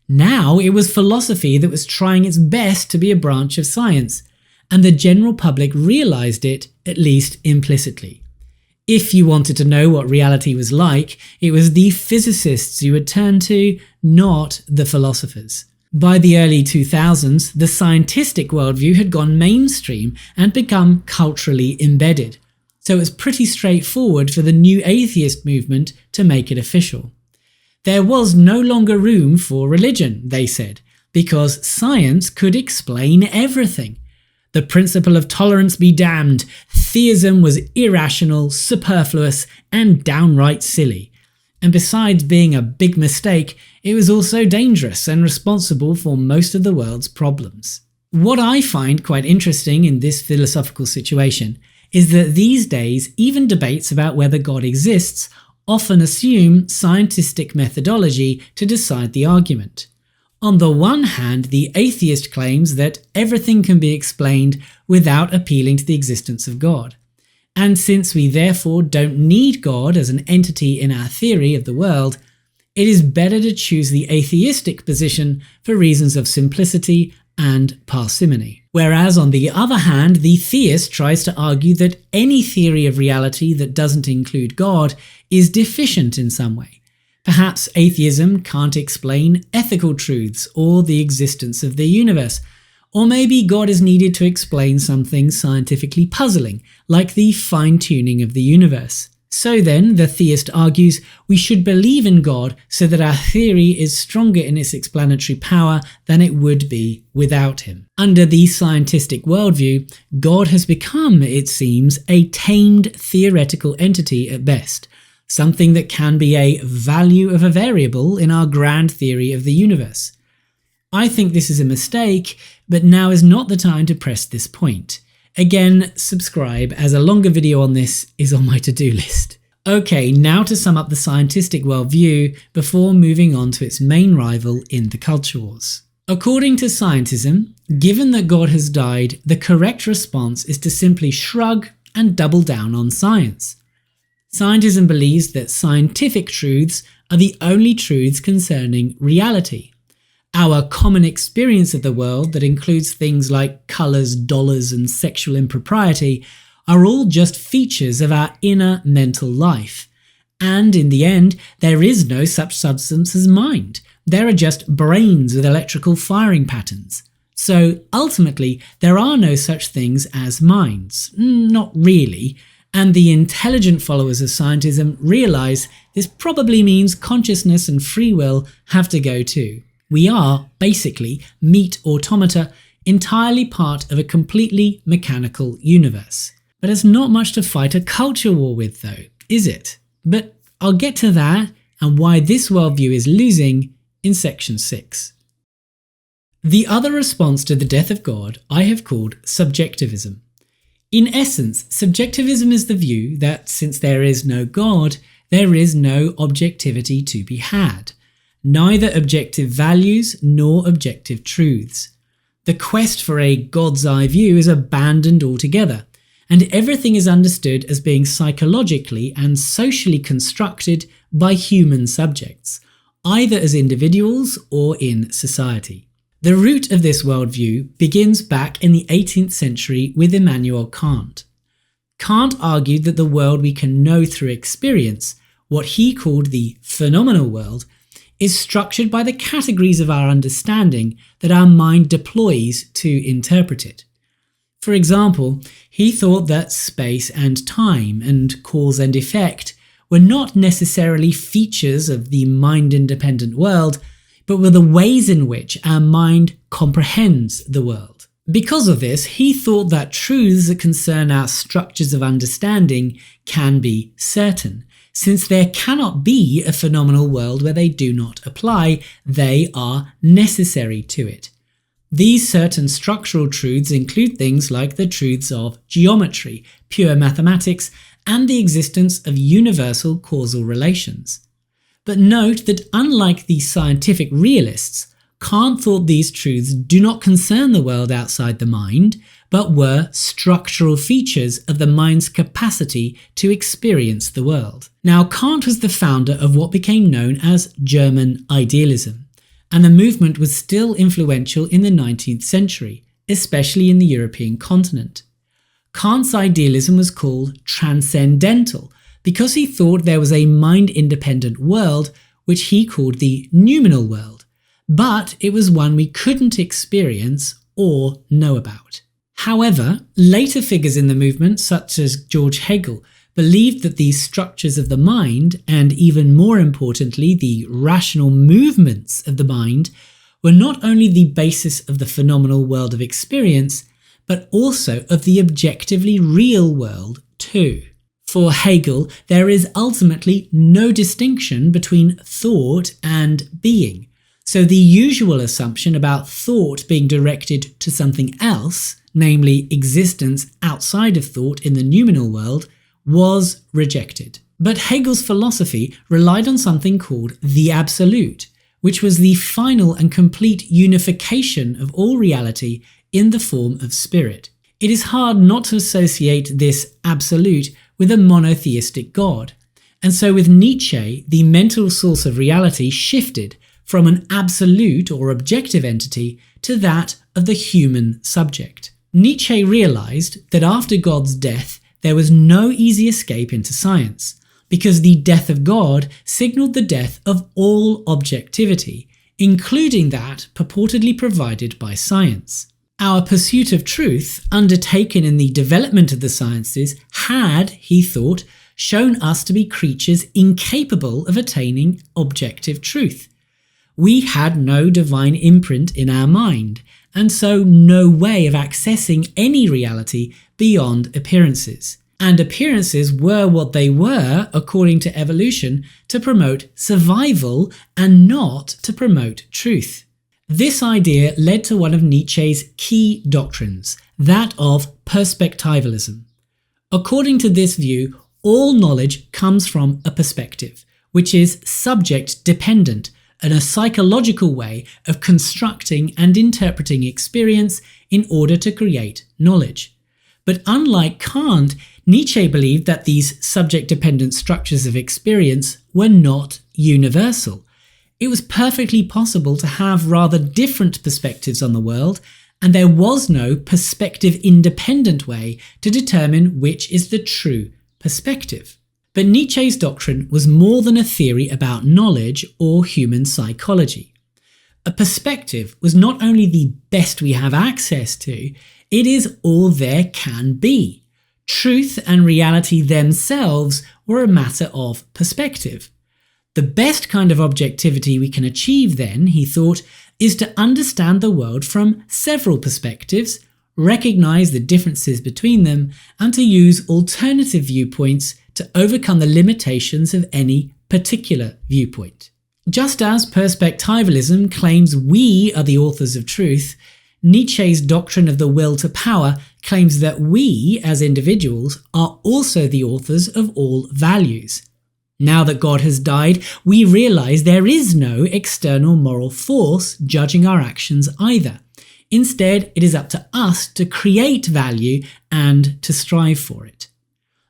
Now it was philosophy that was trying its best to be a branch of science, and the general public realized it, at least implicitly. If you wanted to know what reality was like, it was the physicists you would turn to, not the philosophers. By the early 2000s, the scientistic worldview had gone mainstream and become culturally embedded, so it was pretty straightforward for the new atheist movement to make it official. There was no longer room for religion, they said, because science could explain everything. The principle of tolerance be damned, theism was irrational, superfluous, and downright silly. And besides being a big mistake, it was also dangerous and responsible for most of the world's problems. What I find quite interesting in this philosophical situation is that these days even debates about whether God exists often assume scientistic methodology to decide the argument. On the one hand, the atheist claims that everything can be explained without appealing to the existence of God. And since we therefore don't need God as an entity in our theory of the world, it is better to choose the atheistic position for reasons of simplicity and parsimony. Whereas on the other hand, the theist tries to argue that any theory of reality that doesn't include God is deficient in some way. Perhaps atheism can't explain ethical truths or the existence of the universe, Or maybe God is needed to explain something scientifically puzzling, like the fine-tuning of the universe. So then, the theist argues, we should believe in God so that our theory is stronger in its explanatory power than it would be without him. Under the scientistic worldview, God has become, it seems, a tamed theoretical entity at best, something that can be a value of a variable in our grand theory of the universe. I think this is a mistake, but now is not the time to press this point. Again, subscribe, as a longer video on this is on my to-do list. Okay, now to sum up the scientistic worldview before moving on to its main rival in the culture wars. According to Scientism, given that God has died, the correct response is to simply shrug and double down on science. Scientism believes that scientific truths are the only truths concerning reality. Our common experience of the world that includes things like colours, dollars and sexual impropriety are all just features of our inner mental life. And in the end, there is no such substance as mind. There are just brains with electrical firing patterns. So ultimately, there are no such things as minds. Not really. And the intelligent followers of scientism realise this probably means consciousness and free will have to go too. We are, basically, meat automata, entirely part of a completely mechanical universe. But it's not much to fight a culture war with though, is it? But I'll get to that and why this worldview is losing in section 6. The other response to the death of God I have called subjectivism. In essence, subjectivism is the view that since there is no God, there is no objectivity to be had. Neither objective values nor objective truths. The quest for a God's eye view is abandoned altogether, and everything is understood as being psychologically and socially constructed by human subjects, either as individuals or in society. The root of this worldview begins back in the 18th century with Immanuel Kant. Kant argued that the world we can know through experience, what he called the phenomenal world, is structured by the categories of our understanding that our mind deploys to interpret it. For example, he thought that space and time and cause and effect were not necessarily features of the mind-independent world, but were the ways in which our mind comprehends the world. Because of this, he thought that truths that concern our structures of understanding can be certain. Since there cannot be a phenomenal world where they do not apply, they are necessary to it. These certain structural truths include things like the truths of geometry, pure mathematics, and the existence of universal causal relations. But note that unlike the scientific realists, Kant thought these truths do not concern the world outside the mind, but were structural features of the mind's capacity to experience the world. Now, Kant was the founder of what became known as German Idealism, and the movement was still influential in the 19th century, especially in the European continent. Kant's idealism was called transcendental because he thought there was a mind-independent world which he called the noumenal world, but it was one we couldn't experience or know about. However, later figures in the movement, such as George Hegel, believed that these structures of the mind, and even more importantly the rational movements of the mind, were not only the basis of the phenomenal world of experience, but also of the objectively real world too. For Hegel, there is ultimately no distinction between thought and being, so the usual assumption about thought being directed to something else, namely existence outside of thought in the noumenal world, was rejected. But Hegel's philosophy relied on something called the absolute, which was the final and complete unification of all reality in the form of spirit. It is hard not to associate this absolute with a monotheistic God, and so with Nietzsche, the mental source of reality shifted from an absolute or objective entity to that of the human subject. Nietzsche realized that after God's death, there was no easy escape into science, because the death of God signaled the death of all objectivity, including that purportedly provided by science. Our pursuit of truth, undertaken in the development of the sciences, had, he thought, shown us to be creatures incapable of attaining objective truth. We had no divine imprint in our mind, and so no way of accessing any reality beyond appearances. And appearances were what they were, according to evolution, to promote survival and not to promote truth. This idea led to one of Nietzsche's key doctrines, that of perspectivalism. According to this view, all knowledge comes from a perspective, which is subject-dependent, and a psychological way of constructing and interpreting experience in order to create knowledge. But unlike Kant, Nietzsche believed that these subject-dependent structures of experience were not universal. It was perfectly possible to have rather different perspectives on the world, and there was no perspective-independent way to determine which is the true perspective. But Nietzsche's doctrine was more than a theory about knowledge or human psychology. A perspective was not only the best we have access to, it is all there can be. Truth and reality themselves were a matter of perspective. The best kind of objectivity we can achieve then, he thought, is to understand the world from several perspectives, recognize the differences between them, and to use alternative viewpoints to overcome the limitations of any particular viewpoint. Just as perspectivalism claims we are the authors of truth, Nietzsche's doctrine of the will to power claims that we, as individuals, are also the authors of all values. Now that God has died, we realize there is no external moral force judging our actions either. Instead, it is up to us to create value and to strive for it.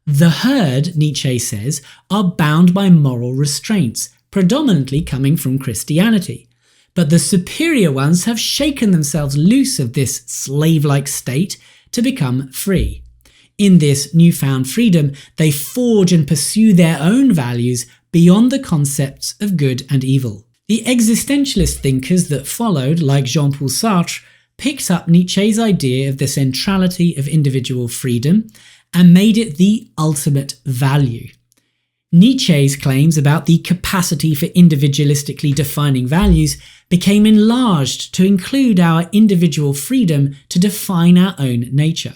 The herd, Nietzsche says, are bound by moral restraints, predominantly coming from Christianity. But the superior ones have shaken themselves loose of this slave-like state to become free. In this newfound freedom, they forge and pursue their own values beyond the concepts of good and evil. The existentialist thinkers that followed, like Jean-Paul Sartre, picked up Nietzsche's idea of the centrality of individual freedom and made it the ultimate value. Nietzsche's claims about the capacity for individualistically defining values became enlarged to include our individual freedom to define our own nature.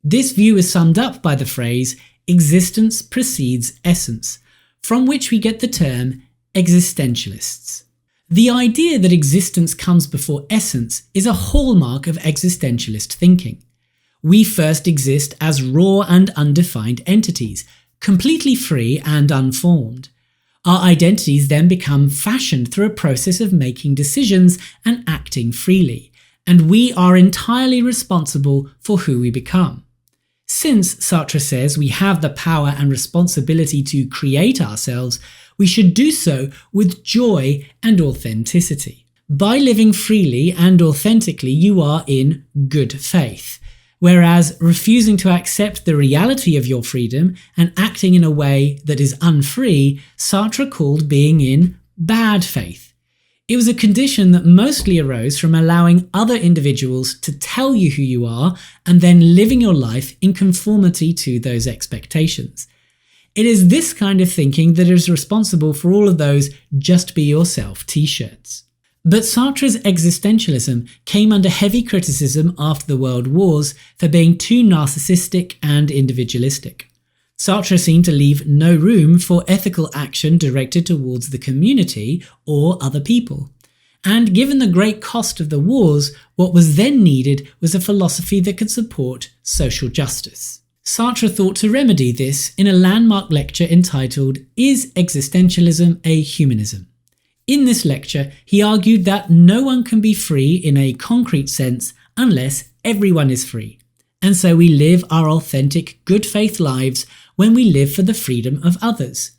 This view is summed up by the phrase, "existence precedes essence," from which we get the term existentialists. The idea that existence comes before essence is a hallmark of existentialist thinking. We first exist as raw and undefined entities, completely free and unformed. Our identities then become fashioned through a process of making decisions and acting freely, and we are entirely responsible for who we become. Since, Sartre says, we have the power and responsibility to create ourselves, we should do so with joy and authenticity. By living freely and authentically, you are in good faith, whereas refusing to accept the reality of your freedom and acting in a way that is unfree, Sartre called being in bad faith. It was a condition that mostly arose from allowing other individuals to tell you who you are and then living your life in conformity to those expectations. It is this kind of thinking that is responsible for all of those "just be yourself" t-shirts. But Sartre's existentialism came under heavy criticism after the World Wars for being too narcissistic and individualistic. Sartre seemed to leave no room for ethical action directed towards the community or other people. And given the great cost of the wars, what was then needed was a philosophy that could support social justice. Sartre thought to remedy this in a landmark lecture entitled "Is Existentialism a Humanism?" In this lecture, he argued that no one can be free in a concrete sense unless everyone is free. And so we live our authentic, good faith lives when we live for the freedom of others.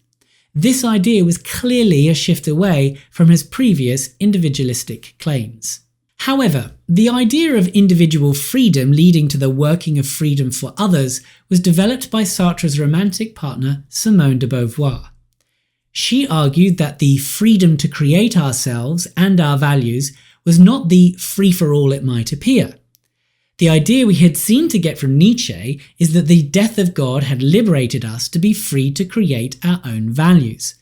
This idea was clearly a shift away from his previous individualistic claims. However, the idea of individual freedom leading to the working of freedom for others was developed by Sartre's romantic partner Simone de Beauvoir. She argued that the freedom to create ourselves and our values was not the free-for-all it might appear. The idea we had seemed to get from Nietzsche is that the death of God had liberated us to be free to create our own values.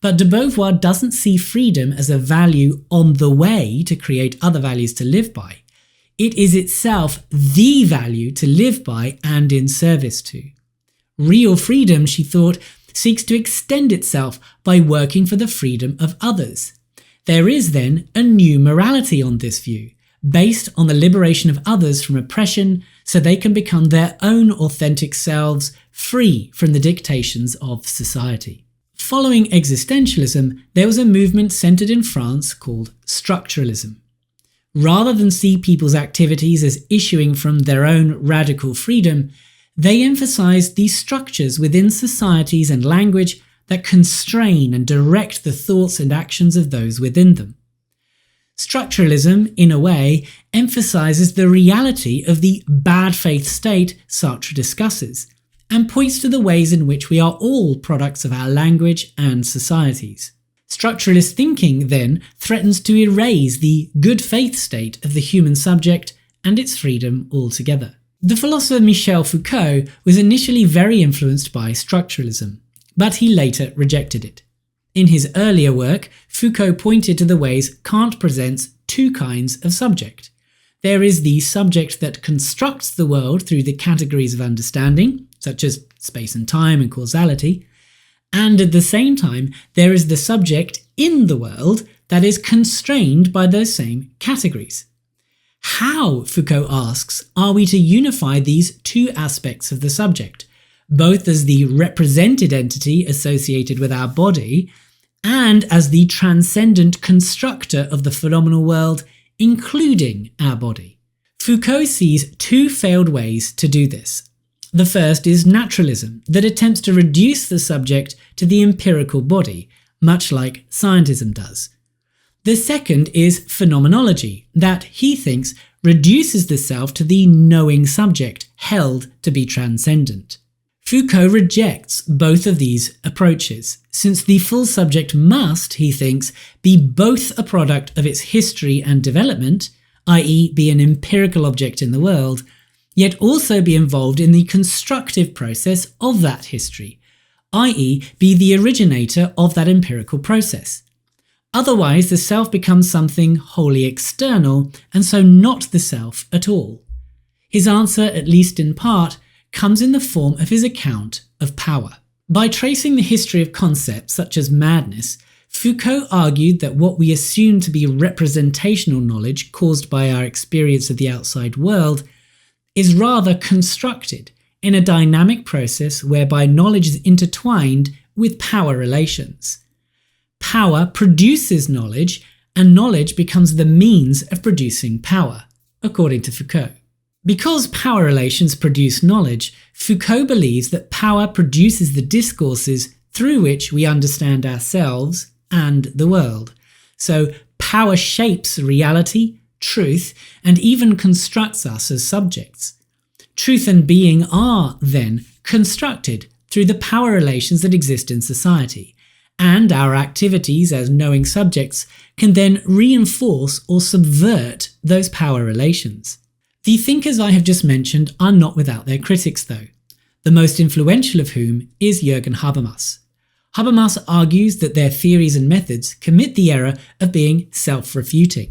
But de Beauvoir doesn't see freedom as a value on the way to create other values to live by. It is itself the value to live by and in service to. Real freedom, she thought, seeks to extend itself by working for the freedom of others. There is then a new morality on this view, based on the liberation of others from oppression so they can become their own authentic selves, free from the dictations of society. Following existentialism, there was a movement centred in France called structuralism. Rather than see people's activities as issuing from their own radical freedom, they emphasised the structures within societies and language that constrain and direct the thoughts and actions of those within them. Structuralism, in a way, emphasises the reality of the bad faith state Sartre discusses, and points to the ways in which we are all products of our language and societies. Structuralist thinking, then, threatens to erase the good faith state of the human subject and its freedom altogether. The philosopher Michel Foucault was initially very influenced by structuralism, but he later rejected it. In his earlier work, Foucault pointed to the ways Kant presents two kinds of subject. There is the subject that constructs the world through the categories of understanding, such as space and time and causality, and at the same time there is the subject in the world that is constrained by those same categories. How, Foucault asks, are we to unify these two aspects of the subject, both as the represented entity associated with our body and as the transcendent constructor of the phenomenal world, including our body? Foucault sees two failed ways to do this. The first is naturalism, that attempts to reduce the subject to the empirical body, much like Scientism does. The second is phenomenology, that, he thinks, reduces the self to the knowing subject, held to be transcendent. Foucault rejects both of these approaches, since the full subject must, he thinks, be both a product of its history and development, i.e. be an empirical object in the world, yet also be involved in the constructive process of that history, i.e. be the originator of that empirical process. Otherwise, the self becomes something wholly external, and so not the self at all. His answer, at least in part, comes in the form of his account of power. By tracing the history of concepts such as madness, Foucault argued that what we assume to be representational knowledge caused by our experience of the outside world is rather constructed in a dynamic process whereby knowledge is intertwined with power relations. Power produces knowledge, and knowledge becomes the means of producing power, according to Foucault. Because power relations produce knowledge, Foucault believes that power produces the discourses through which we understand ourselves and the world. So power shapes reality, truth, and even constructs us as subjects. Truth and being are, then, constructed through the power relations that exist in society, and our activities as knowing subjects can then reinforce or subvert those power relations. The thinkers I have just mentioned are not without their critics, though, the most influential of whom is Jürgen Habermas. Habermas argues that their theories and methods commit the error of being self-refuting.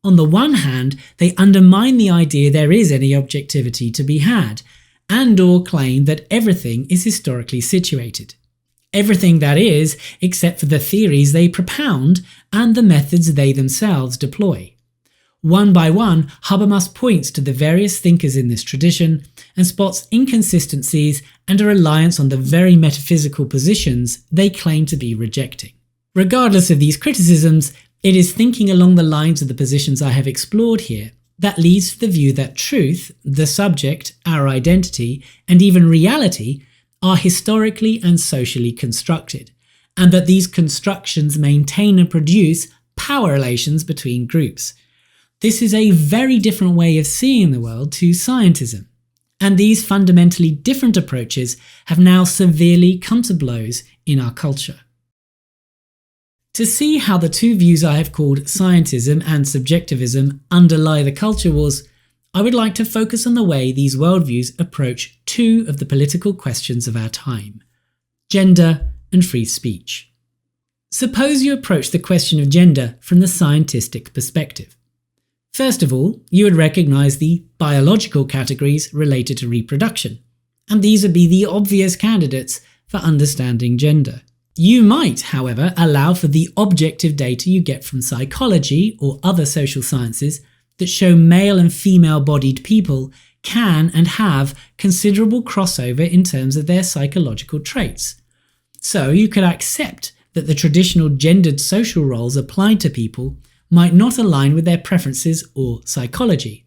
On the one hand, they undermine the idea there is any objectivity to be had, and/or claim that everything is historically situated. Everything, that is, except for the theories they propound and the methods they themselves deploy. One by one, Habermas points to the various thinkers in this tradition and spots inconsistencies and a reliance on the very metaphysical positions they claim to be rejecting. Regardless of these criticisms, it is thinking along the lines of the positions I have explored here that leads to the view that truth, the subject, our identity, and even reality are historically and socially constructed, and that these constructions maintain and produce power relations between groups. This is a very different way of seeing the world to scientism, and these fundamentally different approaches have now severely come to blows in our culture. To see how the two views I have called scientism and subjectivism underlie the culture wars, I would like to focus on the way these worldviews approach two of the political questions of our time: gender and free speech. Suppose you approach the question of gender from the scientistic perspective. First of all, you would recognise the biological categories related to reproduction, and these would be the obvious candidates for understanding gender. You might, however, allow for the objective data you get from psychology or other social sciences that show male and female-bodied people can and have considerable crossover in terms of their psychological traits. So you could accept that the traditional gendered social roles applied to people might not align with their preferences or psychology.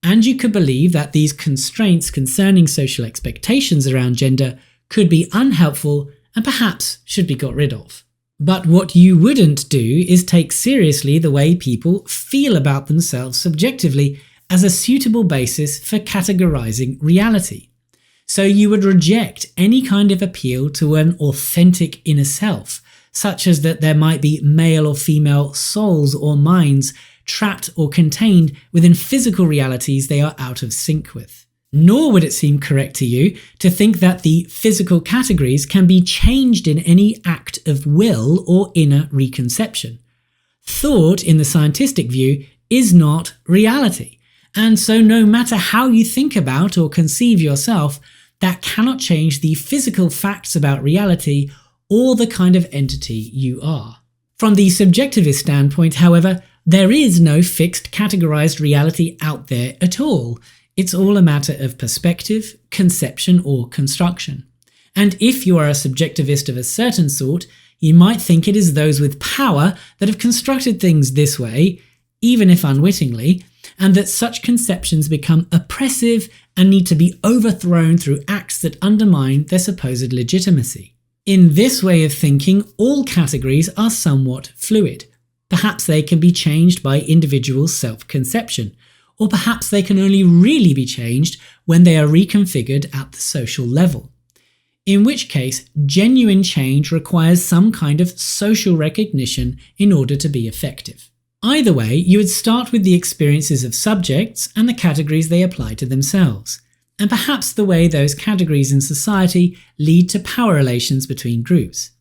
And you could believe that these constraints concerning social expectations around gender could be unhelpful and perhaps should be got rid of. But what you wouldn't do is take seriously the way people feel about themselves subjectively as a suitable basis for categorizing reality. So you would reject any kind of appeal to an authentic inner self, such as that there might be male or female souls or minds trapped or contained within physical realities they are out of sync with. Nor would it seem correct to you to think that the physical categories can be changed in any act of will or inner reconception. Thought, in the scientistic view, is not reality, and so no matter how you think about or conceive yourself, that cannot change the physical facts about reality or the kind of entity you are. From the subjectivist standpoint, however, there is no fixed categorized reality out there at all. It's all a matter of perspective, conception, or construction. And if you are a subjectivist of a certain sort, you might think it is those with power that have constructed things this way, even if unwittingly, and that such conceptions become oppressive and need to be overthrown through acts that undermine their supposed legitimacy. In this way of thinking, all categories are somewhat fluid. Perhaps they can be changed by individual self-conception, or perhaps they can only really be changed when they are reconfigured at the social level. In which case, genuine change requires some kind of social recognition in order to be effective. Either way, you would start with the experiences of subjects and the categories they apply to themselves, and perhaps the way those categories in society lead to power relations between groups.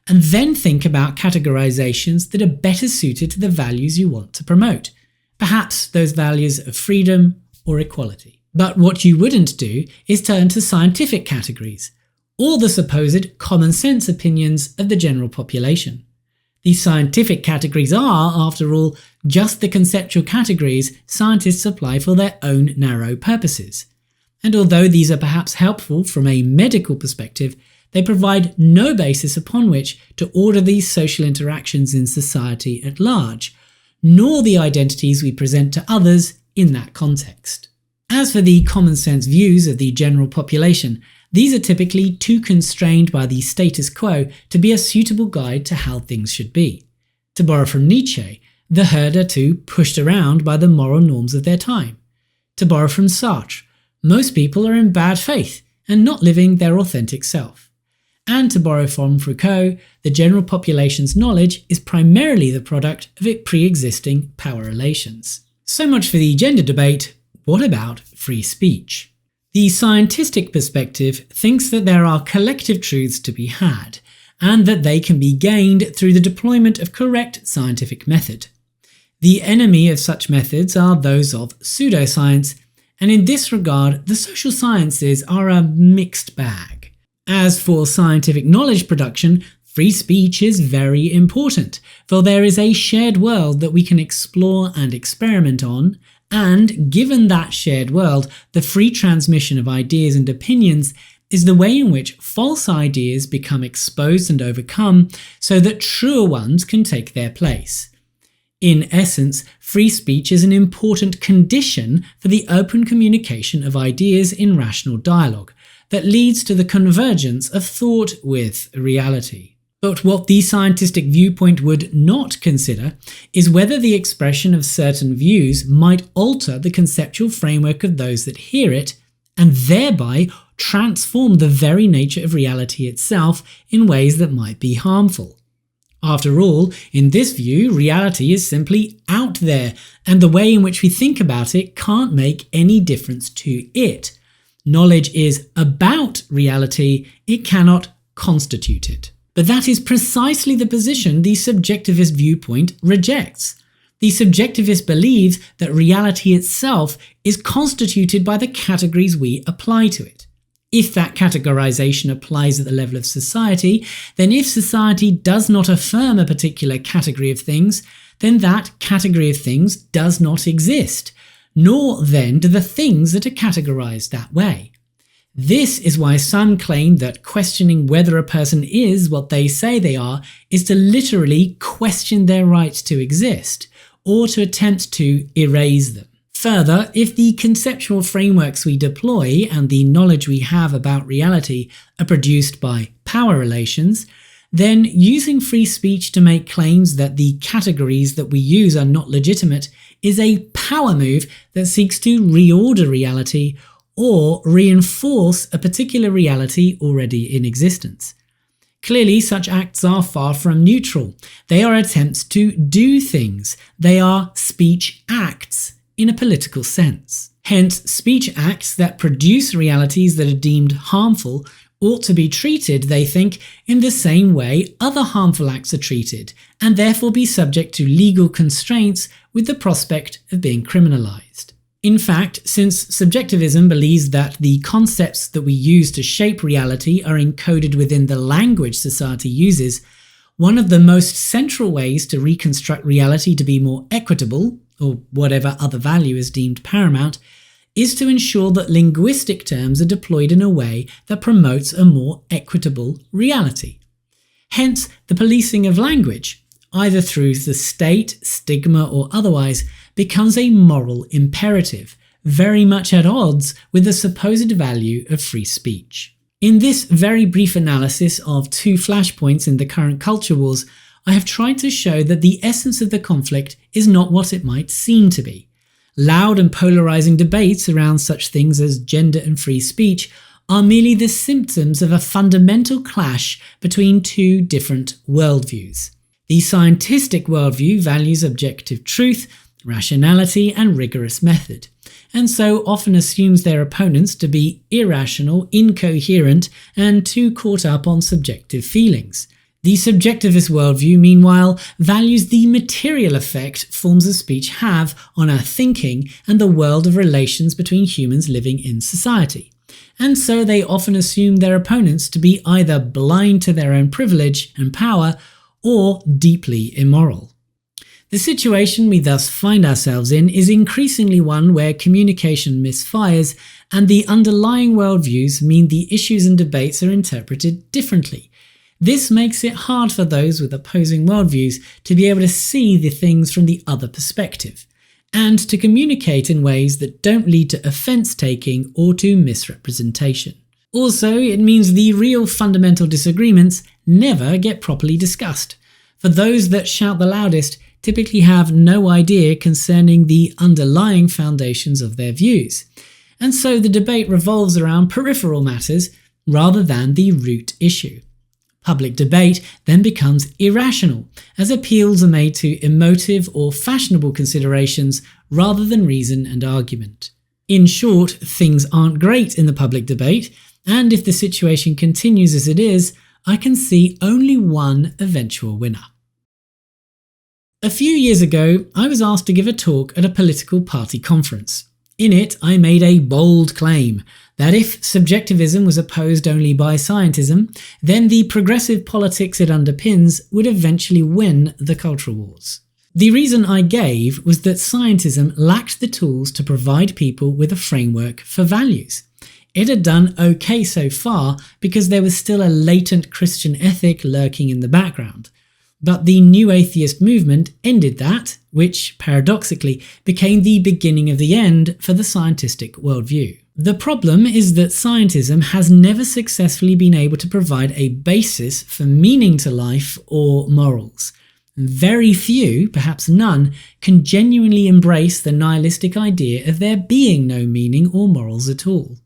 And then think about categorizations that are better suited to the values you want to promote, perhaps those values of freedom or equality. But what you wouldn't do is turn to scientific categories, or the supposed common sense opinions of the general population. These scientific categories are, after all, just the conceptual categories scientists apply for their own narrow purposes. And although these are perhaps helpful from a medical perspective, they provide no basis upon which to order these social interactions in society at large, nor the identities we present to others in that context. As for the common sense views of the general population, these are typically too constrained by the status quo to be a suitable guide to how things should be. To borrow from Nietzsche, the herd are too pushed around by the moral norms of their time. To borrow from Sartre, most people are in bad faith and not living their authentic self. And to borrow from Foucault, the general population's knowledge is primarily the product of its pre-existing power relations. So much for the gender debate. What about free speech? The scientistic perspective thinks that there are collective truths to be had, and that they can be gained through the deployment of correct scientific method. The enemy of such methods are those of pseudoscience, and in this regard, the social sciences are a mixed bag. As for scientific knowledge production, free speech is very important, for there is a shared world that we can explore and experiment on, and given that shared world, the free transmission of ideas and opinions is the way in which false ideas become exposed and overcome so that truer ones can take their place. In essence, free speech is an important condition for the open communication of ideas in rational dialogue that leads to the convergence of thought with reality. But what the scientistic viewpoint would not consider is whether the expression of certain views might alter the conceptual framework of those that hear it, and thereby transform the very nature of reality itself in ways that might be harmful. After all, in this view, reality is simply out there, and the way in which we think about it can't make any difference to it. Knowledge is about reality, it cannot constitute it. But that is precisely the position the subjectivist viewpoint rejects. The subjectivist believes that reality itself is constituted by the categories we apply to it. If that categorization applies at the level of society, then if society does not affirm a particular category of things, then that category of things does not exist, nor then do the things that are categorized that way. This is why some claim that questioning whether a person is what they say they are is to literally question their right to exist, or to attempt to erase them. Further, if the conceptual frameworks we deploy and the knowledge we have about reality are produced by power relations, then using free speech to make claims that the categories that we use are not legitimate is a power move that seeks to reorder reality or reinforce a particular reality already in existence. Clearly, such acts are far from neutral. They are attempts to do things. They are speech acts in a political sense. Hence, speech acts that produce realities that are deemed harmful ought to be treated, they think, in the same way other harmful acts are treated, and therefore be subject to legal constraints with the prospect of being criminalized. In fact, since subjectivism believes that the concepts that we use to shape reality are encoded within the language society uses, one of the most central ways to reconstruct reality to be more equitable, or whatever other value is deemed paramount, is to ensure that linguistic terms are deployed in a way that promotes a more equitable reality. Hence, the policing of language, either through the state, stigma, or otherwise, becomes a moral imperative, very much at odds with the supposed value of free speech. In this very brief analysis of two flashpoints in the current culture wars, I have tried to show that the essence of the conflict is not what it might seem to be. Loud and polarizing debates around such things as gender and free speech are merely the symptoms of a fundamental clash between two different worldviews. The scientistic worldview values objective truth, rationality, and rigorous method, and so often assumes their opponents to be irrational, incoherent, and too caught up on subjective feelings. The subjectivist worldview, meanwhile, values the material effect forms of speech have on our thinking and the world of relations between humans living in society. And so they often assume their opponents to be either blind to their own privilege and power or deeply immoral. The situation we thus find ourselves in is increasingly one where communication misfires and the underlying worldviews mean the issues and debates are interpreted differently. This makes it hard for those with opposing worldviews to be able to see the things from the other perspective, and to communicate in ways that don't lead to offence-taking or to misrepresentation. Also, it means the real fundamental disagreements never get properly discussed, for those that shout the loudest typically have no idea concerning the underlying foundations of their views, and so the debate revolves around peripheral matters rather than the root issue. Public debate then becomes irrational, as appeals are made to emotive or fashionable considerations rather than reason and argument. In short, things aren't great in the public debate, and if the situation continues as it is, I can see only one eventual winner. A few years ago, I was asked to give a talk at a political party conference. In it, I made a bold claim that if subjectivism was opposed only by scientism, then the progressive politics it underpins would eventually win the cultural wars. The reason I gave was that scientism lacked the tools to provide people with a framework for values. It had done okay so far because there was still a latent Christian ethic lurking in the background. But the New Atheist movement ended that, which, paradoxically, became the beginning of the end for the scientistic worldview. The problem is that scientism has never successfully been able to provide a basis for meaning to life or morals. Very few, perhaps none, can genuinely embrace the nihilistic idea of there being no meaning or morals at all.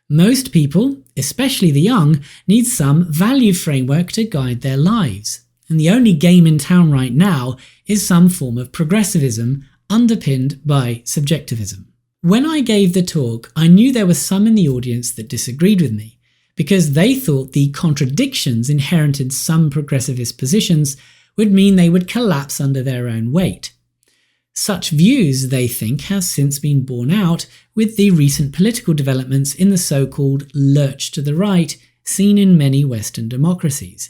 Most people, especially the young, need some value framework to guide their lives. and the only game in town right now is some form of progressivism underpinned by subjectivism. When I gave the talk, I knew there were some in the audience that disagreed with me, because they thought the contradictions inherent in some progressivist positions would mean they would collapse under their own weight. Such views, they think, have since been borne out with the recent political developments in the so-called lurch to the right seen in many Western democracies.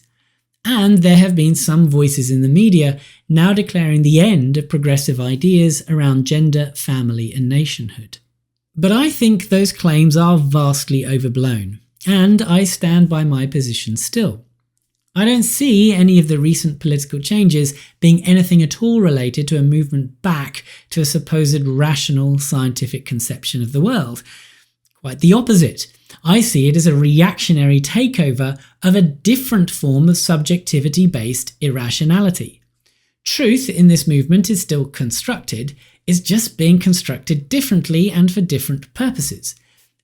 And there have been some voices in the media now declaring the end of progressive ideas around gender, family and nationhood. But I think those claims are vastly overblown, and I stand by my position still. I don't see any of the recent political changes being anything at all related to a movement back to a supposed rational scientific conception of the world. Quite the opposite. I see it as a reactionary takeover of a different form of subjectivity-based irrationality. Truth in this movement is still constructed, it's just being constructed differently and for different purposes.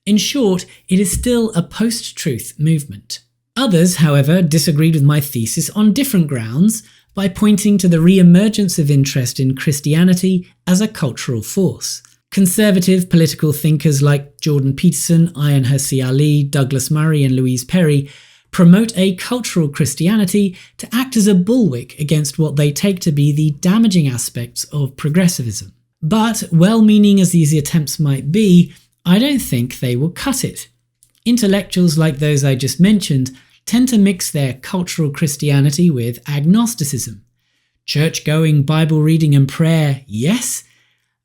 In short, it is still a post-truth movement. Others, however, disagreed with my thesis on different grounds by pointing to the re-emergence of interest in Christianity as a cultural force. Conservative political thinkers like Jordan Peterson, Ayaan Hirsi Ali, Douglas Murray and Louise Perry promote a cultural Christianity to act as a bulwark against what they take to be the damaging aspects of progressivism. But, well-meaning as these attempts might be, I don't think they will cut it. Intellectuals like those I just mentioned tend to mix their cultural Christianity with agnosticism. Church-going, Bible-reading and prayer, yes.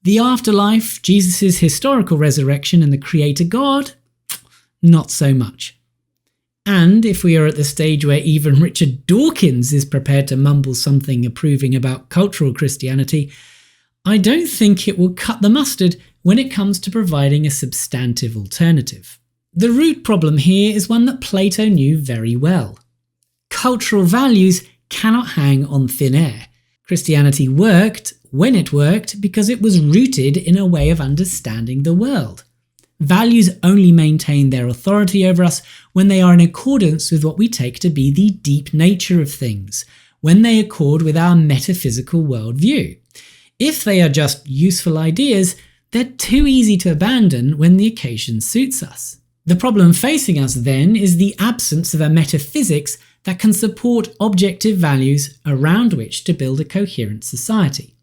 The afterlife, Jesus' historical resurrection and the Creator God, not so much. And if we are at the stage where even Richard Dawkins is prepared to mumble something approving about cultural Christianity, I don't think it will cut the mustard when it comes to providing a substantive alternative. The root problem here is one that Plato knew very well. Cultural values cannot hang on thin air. Christianity worked when it worked because it was rooted in a way of understanding the world. Values only maintain their authority over us when they are in accordance with what we take to be the deep nature of things, when they accord with our metaphysical worldview. If they are just useful ideas, they're too easy to abandon when the occasion suits us. The problem facing us then is the absence of a metaphysics that can support objective values around which to build a coherent society.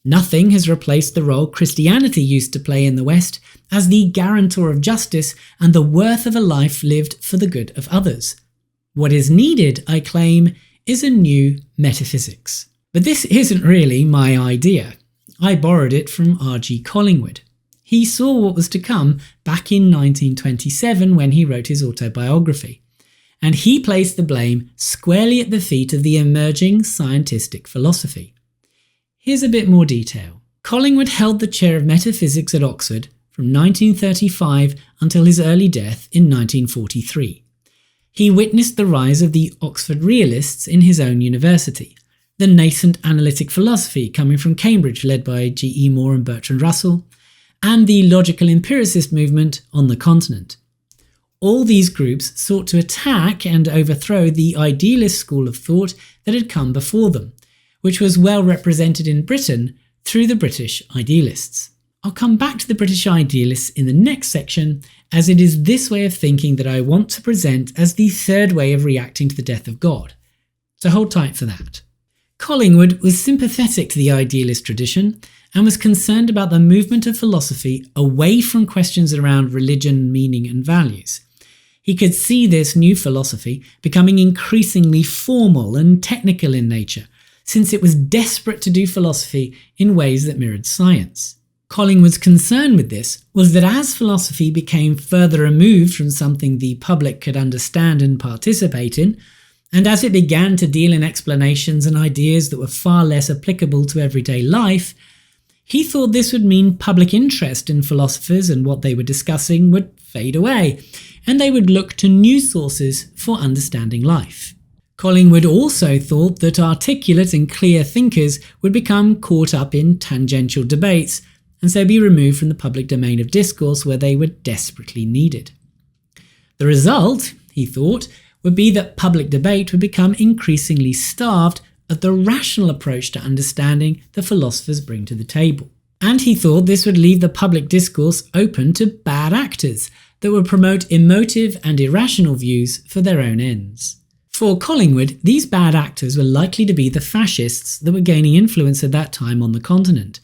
Nothing has replaced the role Christianity used to play in the West as the guarantor of justice and the worth of a life lived for the good of others. What is needed, I claim, is a new metaphysics. But this isn't really my idea. I borrowed it from R.G. Collingwood. He saw what was to come back in 1927 when he wrote his autobiography, and he placed the blame squarely at the feet of the emerging scientistic philosophy. Here's a bit more detail. Collingwood held the chair of metaphysics at Oxford from 1935 until his early death in 1943. He witnessed the rise of the Oxford realists in his own university, the nascent analytic philosophy coming from Cambridge led by G.E. Moore and Bertrand Russell, and the logical empiricist movement on the continent. All these groups sought to attack and overthrow the idealist school of thought that had come before them, which was well represented in Britain through the British idealists. I'll come back to the British idealists in the next section, as it is this way of thinking that I want to present as the third way of reacting to the death of God. So hold tight for that. Collingwood was sympathetic to the idealist tradition and was concerned about the movement of philosophy away from questions around religion, meaning and values. He could see this new philosophy becoming increasingly formal and technical in nature, since it was desperate to do philosophy in ways that mirrored science. Collingwood's concern with this was that as philosophy became further removed from something the public could understand and participate in, and as it began to deal in explanations and ideas that were far less applicable to everyday life, he thought this would mean public interest in philosophers and what they were discussing would fade away, and they would look to new sources for understanding life. Collingwood also thought that articulate and clear thinkers would become caught up in tangential debates, and so be removed from the public domain of discourse where they were desperately needed. The result, he thought, would be that public debate would become increasingly starved of the rational approach to understanding the philosophers bring to the table. And he thought this would leave the public discourse open to bad actors that would promote emotive and irrational views for their own ends. For Collingwood, these bad actors were likely to be the fascists that were gaining influence at that time on the continent,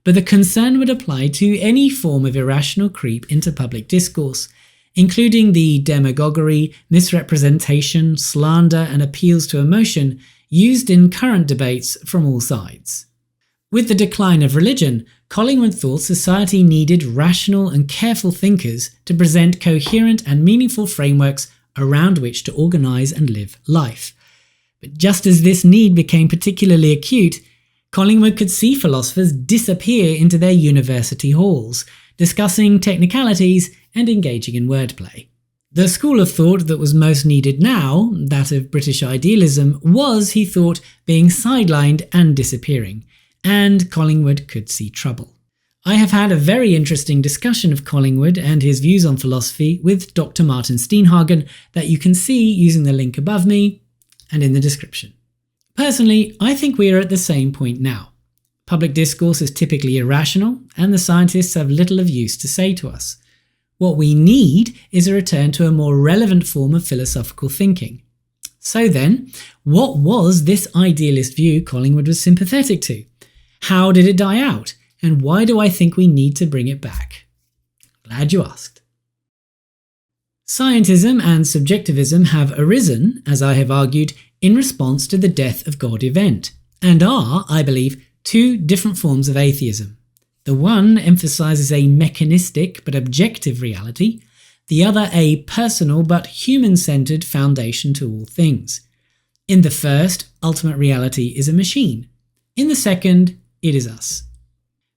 but the concern would apply to any form of irrational creep into public discourse, including the demagoguery, misrepresentation, slander, and appeals to emotion used in current debates from all sides. With the decline of religion, Collingwood thought society needed rational and careful thinkers to present coherent and meaningful frameworks around which to organise and live life. But just as this need became particularly acute, Collingwood could see philosophers disappear into their university halls, discussing technicalities and engaging in wordplay. The school of thought that was most needed now, that of British idealism, was, he thought, being sidelined and disappearing, and Collingwood could see trouble. I have had a very interesting discussion of Collingwood and his views on philosophy with Dr. Martin Steenhagen that you can see using the link above me and in the description. Personally, I think we are at the same point now. Public discourse is typically irrational, and the scientists have little of use to say to us. What we need is a return to a more relevant form of philosophical thinking. So then, what was this idealist view Collingwood was sympathetic to? How did it die out? And why do I think we need to bring it back? Glad you asked. Scientism and subjectivism have arisen, as I have argued, in response to the death of God event, and are, I believe, two different forms of atheism. The one emphasises a mechanistic but objective reality, the other a personal but human-centred foundation to all things. In the first, ultimate reality is a machine. In the second, it is us.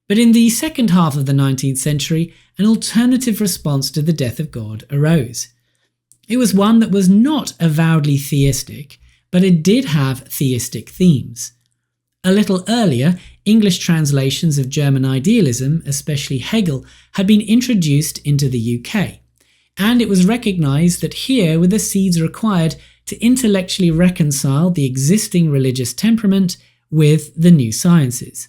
But in the second half of the 19th century, an alternative response to the death of God arose. It was one that was not avowedly theistic, but it did have theistic themes. A little earlier, English translations of German idealism, especially Hegel, had been introduced into the UK, and it was recognised that here were the seeds required to intellectually reconcile the existing religious temperament with the new sciences.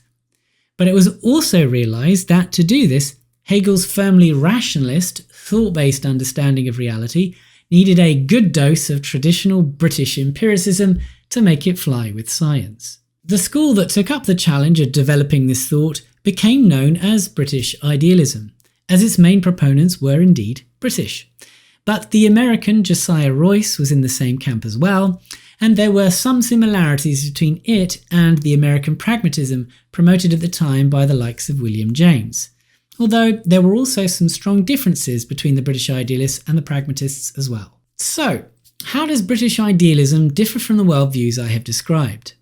But it was also realised that to do this, Hegel's firmly rationalist, thought-based understanding of reality needed a good dose of traditional British empiricism to make it fly with science. The school that took up the challenge of developing this thought became known as British Idealism, as its main proponents were indeed British. But the American Josiah Royce was in the same camp as well, and there were some similarities between it and the American pragmatism promoted at the time by the likes of William James. Although there were also some strong differences between the British idealists and the pragmatists as well. So, how does British idealism differ from the worldviews I have described?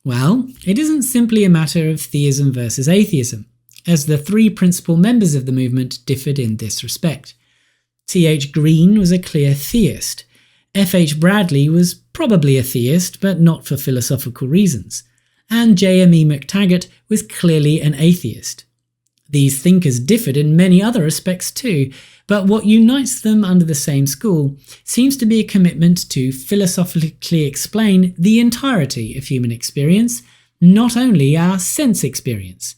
Well, it isn't simply a matter of theism versus atheism, as the three principal members of the movement differed in this respect. T.H. Green was a clear theist. F.H. Bradley was probably a theist, but not for philosophical reasons. And J.M.E. McTaggart was clearly an atheist. These thinkers differed in many other respects too, but what unites them under the same school seems to be a commitment to philosophically explain the entirety of human experience, not only our sense experience,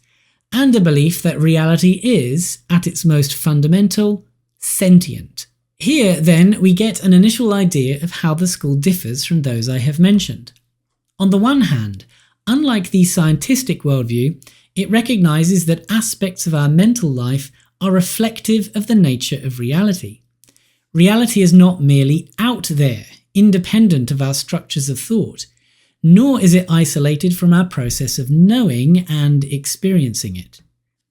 and a belief that reality is, at its most fundamental, sentient. Here, then, we get an initial idea of how the school differs from those I have mentioned. On the one hand, unlike the scientistic worldview, it recognises that aspects of our mental life are reflective of the nature of reality. Reality is not merely out there, independent of our structures of thought, nor is it isolated from our process of knowing and experiencing it.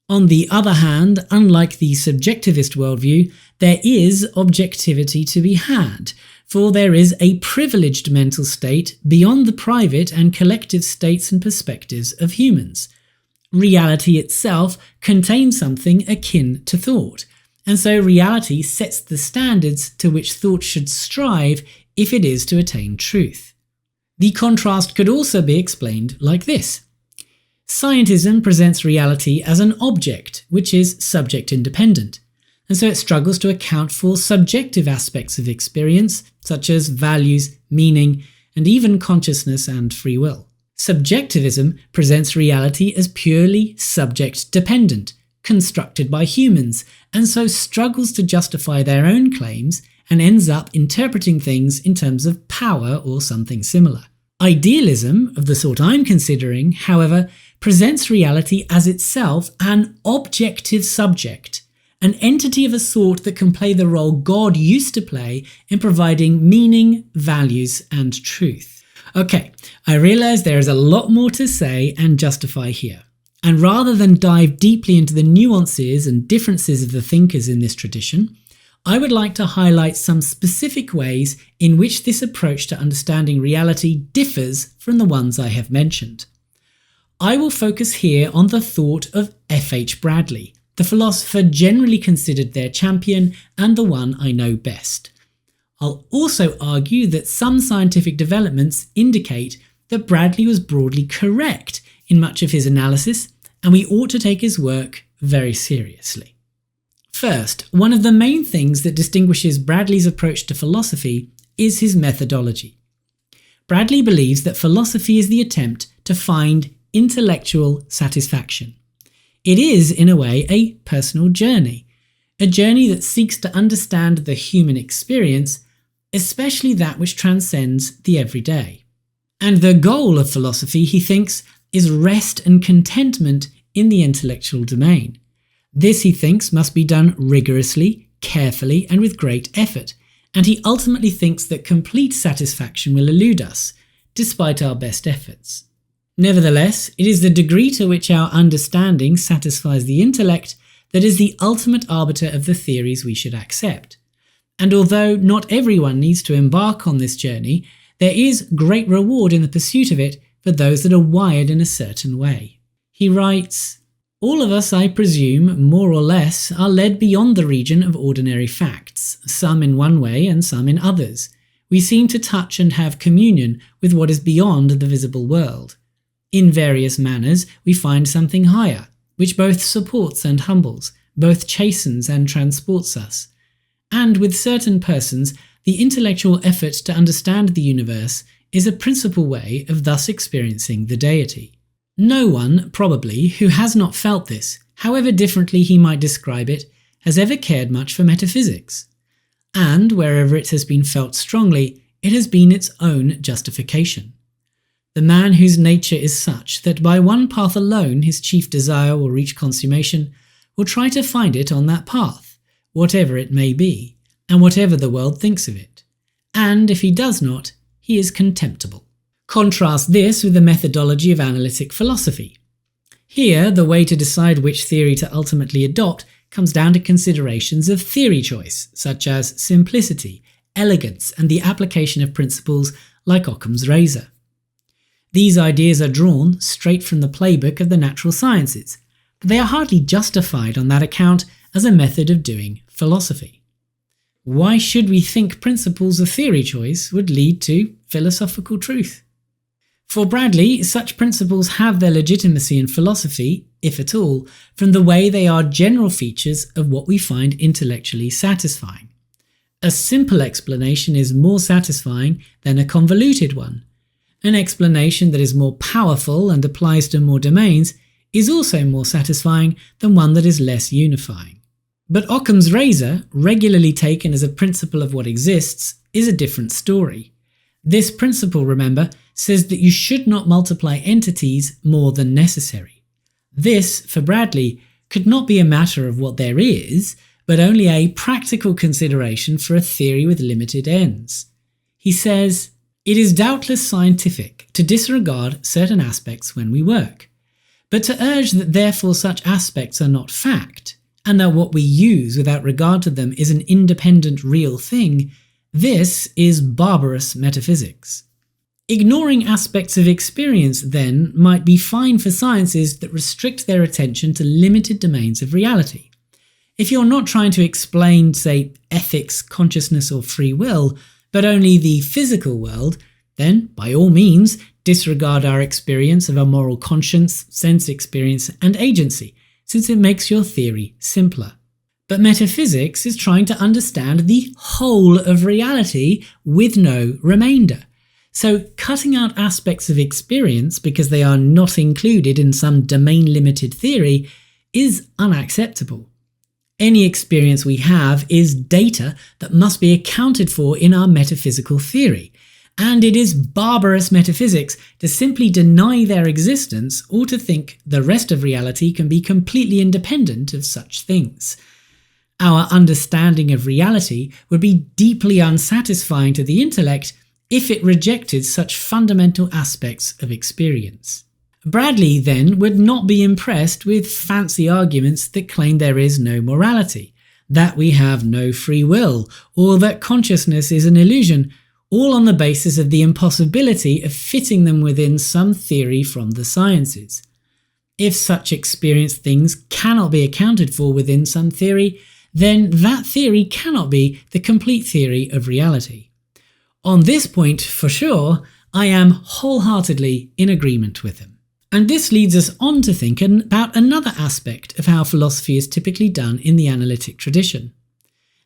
On the other hand, unlike the subjectivist worldview, there is objectivity to be had, for there is a privileged mental state beyond the private and collective states and perspectives of humans. Reality itself contains something akin to thought, and so reality sets the standards to which thought should strive if it is to attain truth. The contrast could also be explained like this. Scientism presents reality as an object, which is subject-independent. and so it struggles to account for subjective aspects of experience, such as values, meaning, and even consciousness and free will. Subjectivism presents reality as purely subject-dependent, constructed by humans, and so struggles to justify their own claims and ends up interpreting things in terms of power or something similar. Idealism, of the sort I'm considering, however, presents reality as itself an objective subject, an entity of a sort that can play the role God used to play in providing meaning, values, and truth. Okay, I realise there is a lot more to say and justify here, and rather than dive deeply into the nuances and differences of the thinkers in this tradition, I would like to highlight some specific ways in which this approach to understanding reality differs from the ones I have mentioned. I will focus here on the thought of F.H. Bradley, the philosopher generally considered their champion and the one I know best. I'll also argue that some scientific developments indicate that Bradley was broadly correct in much of his analysis, and we ought to take his work very seriously. First, one of the main things that distinguishes Bradley's approach to philosophy is his methodology. Bradley believes that philosophy is the attempt to find intellectual satisfaction. It is, in a way, a personal journey, a journey that seeks to understand the human experience, especially that which transcends the everyday. And the goal of philosophy, he thinks, is rest and contentment in the intellectual domain. This, he thinks, must be done rigorously, carefully, and with great effort, and he ultimately thinks that complete satisfaction will elude us, despite our best efforts. Nevertheless, it is the degree to which our understanding satisfies the intellect that is the ultimate arbiter of the theories we should accept. And although not everyone needs to embark on this journey, there is great reward in the pursuit of it for those that are wired in a certain way. He writes, "All of us, I presume, more or less, are led beyond the region of ordinary facts, some in one way and some in others. We seem to touch and have communion with what is beyond the visible world. In various manners we find something higher, which both supports and humbles, both chastens and transports us. And with certain persons, the intellectual effort to understand the universe is a principal way of thus experiencing the deity. No one, probably, who has not felt this, however differently he might describe it, has ever cared much for metaphysics. And wherever it has been felt strongly, it has been its own justification. The man whose nature is such that by one path alone his chief desire will reach consummation will try to find it on that path, whatever it may be, and whatever the world thinks of it. And if he does not, he is contemptible." Contrast this with the methodology of analytic philosophy. Here, the way to decide which theory to ultimately adopt comes down to considerations of theory choice, such as simplicity, elegance, and the application of principles like Occam's razor. These ideas are drawn straight from the playbook of the natural sciences, but they are hardly justified on that account as a method of doing philosophy. Why should we think principles of theory choice would lead to philosophical truth? For Bradley, such principles have their legitimacy in philosophy, if at all, from the way they are general features of what we find intellectually satisfying. A simple explanation is more satisfying than a convoluted one. An explanation that is more powerful and applies to more domains is also more satisfying than one that is less unifying. But Occam's razor, regularly taken as a principle of what exists, is a different story. This principle, remember, says that you should not multiply entities more than necessary. This, for Bradley, could not be a matter of what there is, but only a practical consideration for a theory with limited ends. He says, "It is doubtless scientific to disregard certain aspects when we work, but to urge that therefore such aspects are not fact, and that what we use without regard to them is an independent real thing, this is barbarous metaphysics." Ignoring aspects of experience, then, might be fine for sciences that restrict their attention to limited domains of reality. If you're not trying to explain, say, ethics, consciousness, or free will, but only the physical world, then, by all means, disregard our experience of a moral conscience, sense experience, and agency, since it makes your theory simpler. But metaphysics is trying to understand the whole of reality with no remainder. So cutting out aspects of experience because they are not included in some domain-limited theory is unacceptable. Any experience we have is data that must be accounted for in our metaphysical theory, and it is barbarous metaphysics to simply deny their existence or to think the rest of reality can be completely independent of such things. Our understanding of reality would be deeply unsatisfying to the intellect if it rejected such fundamental aspects of experience. Bradley, then, would not be impressed with fancy arguments that claim there is no morality, that we have no free will, or that consciousness is an illusion, all on the basis of the impossibility of fitting them within some theory from the sciences. If such experienced things cannot be accounted for within some theory, then that theory cannot be the complete theory of reality. On this point, for sure, I am wholeheartedly in agreement with him. And this leads us on to think about another aspect of how philosophy is typically done in the analytic tradition.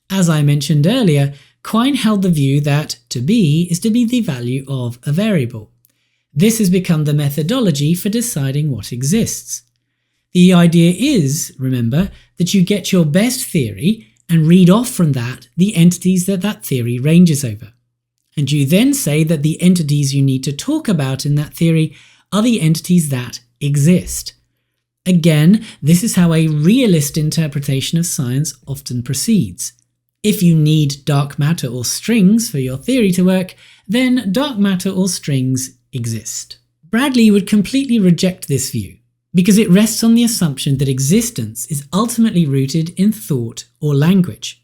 As I mentioned earlier, Quine held the view that to be is to be the value of a variable. This has become the methodology for deciding what exists. The idea is, remember, that you get your best theory and read off from that the entities that theory ranges over. And you then say that the entities you need to talk about in that theory are the entities that exist. Again, this is how a realist interpretation of science often proceeds. If you need dark matter or strings for your theory to work, then dark matter or strings exist. Bradley would completely reject this view, because it rests on the assumption that existence is ultimately rooted in thought or language.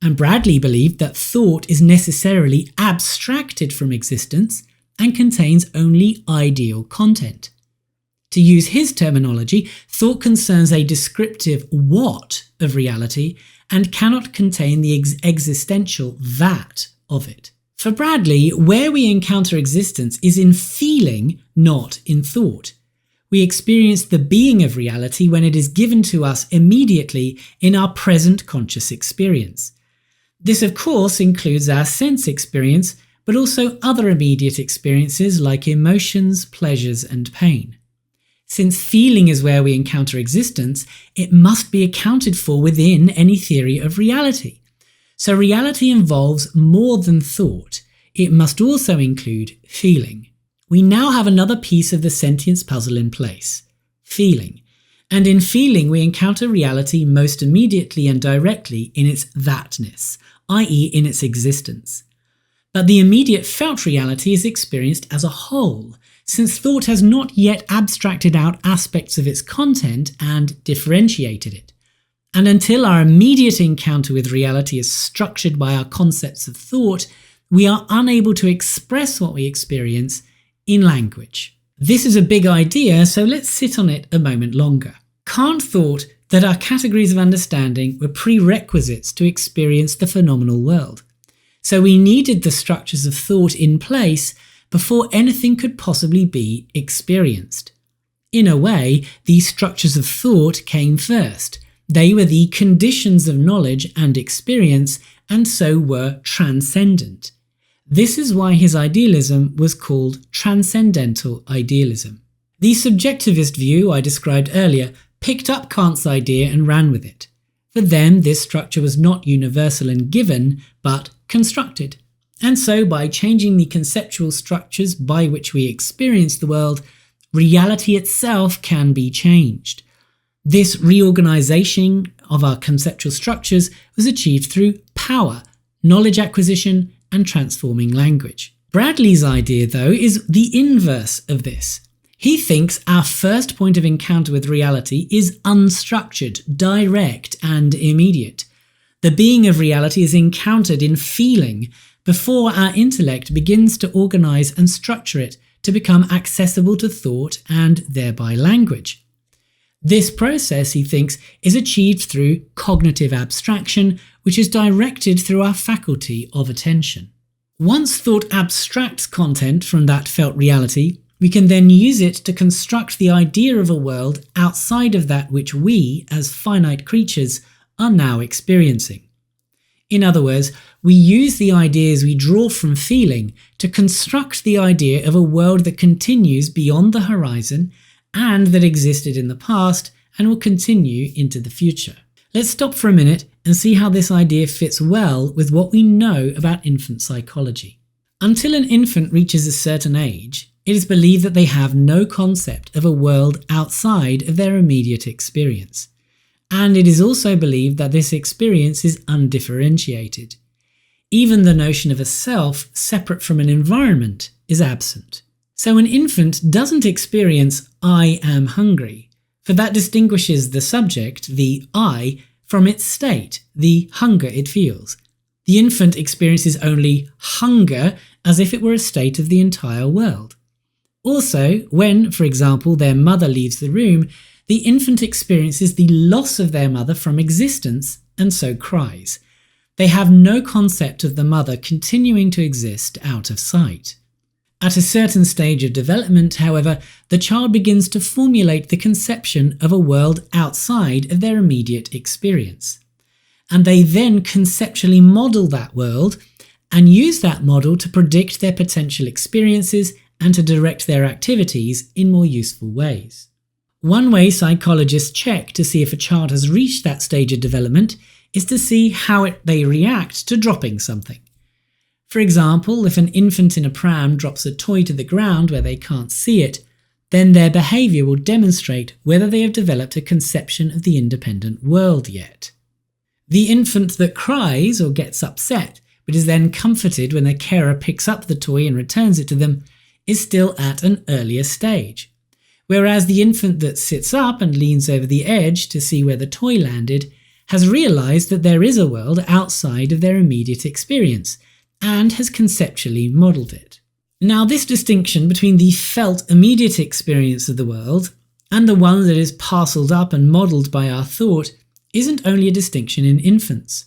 And Bradley believed that thought is necessarily abstracted from existence and contains only ideal content. To use his terminology, thought concerns a descriptive what of reality and cannot contain the existential that of it. For Bradley, where we encounter existence is in feeling, not in thought. We experience the being of reality when it is given to us immediately in our present conscious experience. This, of course, includes our sense experience, but also other immediate experiences like emotions, pleasures, and pain. Since feeling is where we encounter existence, it must be accounted for within any theory of reality. So reality involves more than thought. It must also include feeling. We now have another piece of the sentience puzzle in place: feeling. And in feeling, we encounter reality most immediately and directly in its thatness, i.e. in its existence. But the immediate felt reality is experienced as a whole, since thought has not yet abstracted out aspects of its content and differentiated it. And until our immediate encounter with reality is structured by our concepts of thought, we are unable to express what we experience in language. This is a big idea, so let's sit on it a moment longer. Kant thought that our categories of understanding were prerequisites to experience the phenomenal world. So we needed the structures of thought in place before anything could possibly be experienced. In a way, these structures of thought came first. They were the conditions of knowledge and experience, and so were transcendent. This is why his idealism was called transcendental idealism. The subjectivist view I described earlier picked up Kant's idea and ran with it. For them, this structure was not universal and given, but constructed. And so, by changing the conceptual structures by which we experience the world, reality itself can be changed. This reorganization of our conceptual structures was achieved through power, knowledge acquisition, and transforming language. Bradley's idea, though, is the inverse of this. He thinks our first point of encounter with reality is unstructured, direct, and immediate. The being of reality is encountered in feeling before our intellect begins to organize and structure it to become accessible to thought and thereby language. This process, he thinks, is achieved through cognitive abstraction, which is directed through our faculty of attention. Once thought abstracts content from that felt reality, we can then use it to construct the idea of a world outside of that which we, as finite creatures, are now experiencing. In other words, we use the ideas we draw from feeling to construct the idea of a world that continues beyond the horizon and that existed in the past and will continue into the future. Let's stop for a minute and see how this idea fits well with what we know about infant psychology. Until an infant reaches a certain age, it is believed that they have no concept of a world outside of their immediate experience. And it is also believed that this experience is undifferentiated. Even the notion of a self separate from an environment is absent. So an infant doesn't experience "I am hungry," for that distinguishes the subject, the I, from its state, the hunger it feels. The infant experiences only hunger as if it were a state of the entire world. Also, when, for example, their mother leaves the room, the infant experiences the loss of their mother from existence and so cries. They have no concept of the mother continuing to exist out of sight. At a certain stage of development, however, the child begins to formulate the conception of a world outside of their immediate experience. And they then conceptually model that world and use that model to predict their potential experiences and to direct their activities in more useful ways. One way psychologists check to see if a child has reached that stage of development is to see how they react to dropping something. For example, if an infant in a pram drops a toy to the ground where they can't see it, then their behaviour will demonstrate whether they have developed a conception of the independent world yet. The infant that cries or gets upset, but is then comforted when their carer picks up the toy and returns it to them, is still at an earlier stage. Whereas the infant that sits up and leans over the edge to see where the toy landed has realised that there is a world outside of their immediate experience, and has conceptually modelled it. Now, this distinction between the felt immediate experience of the world and the one that is parcelled up and modelled by our thought isn't only a distinction in infants.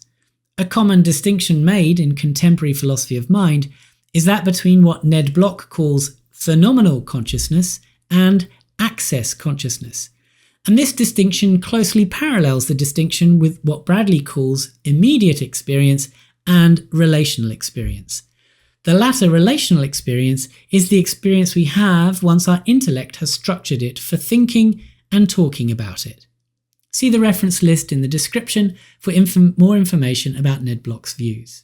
A common distinction made in contemporary philosophy of mind is that between what Ned Block calls phenomenal consciousness and access consciousness. And this distinction closely parallels the distinction with what Bradley calls immediate experience and relational experience. The latter, relational experience, is the experience we have once our intellect has structured it for thinking and talking about it. See the reference list in the description for more information about Ned Block's views.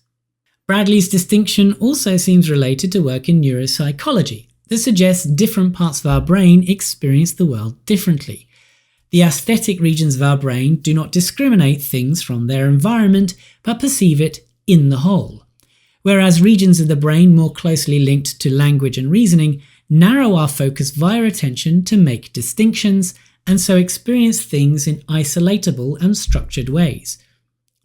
Bradley's distinction also seems related to work in neuropsychology that suggests different parts of our brain experience the world differently. The aesthetic regions of our brain do not discriminate things from their environment, but perceive it in the whole, whereas regions of the brain more closely linked to language and reasoning narrow our focus via attention to make distinctions and so experience things in isolatable and structured ways.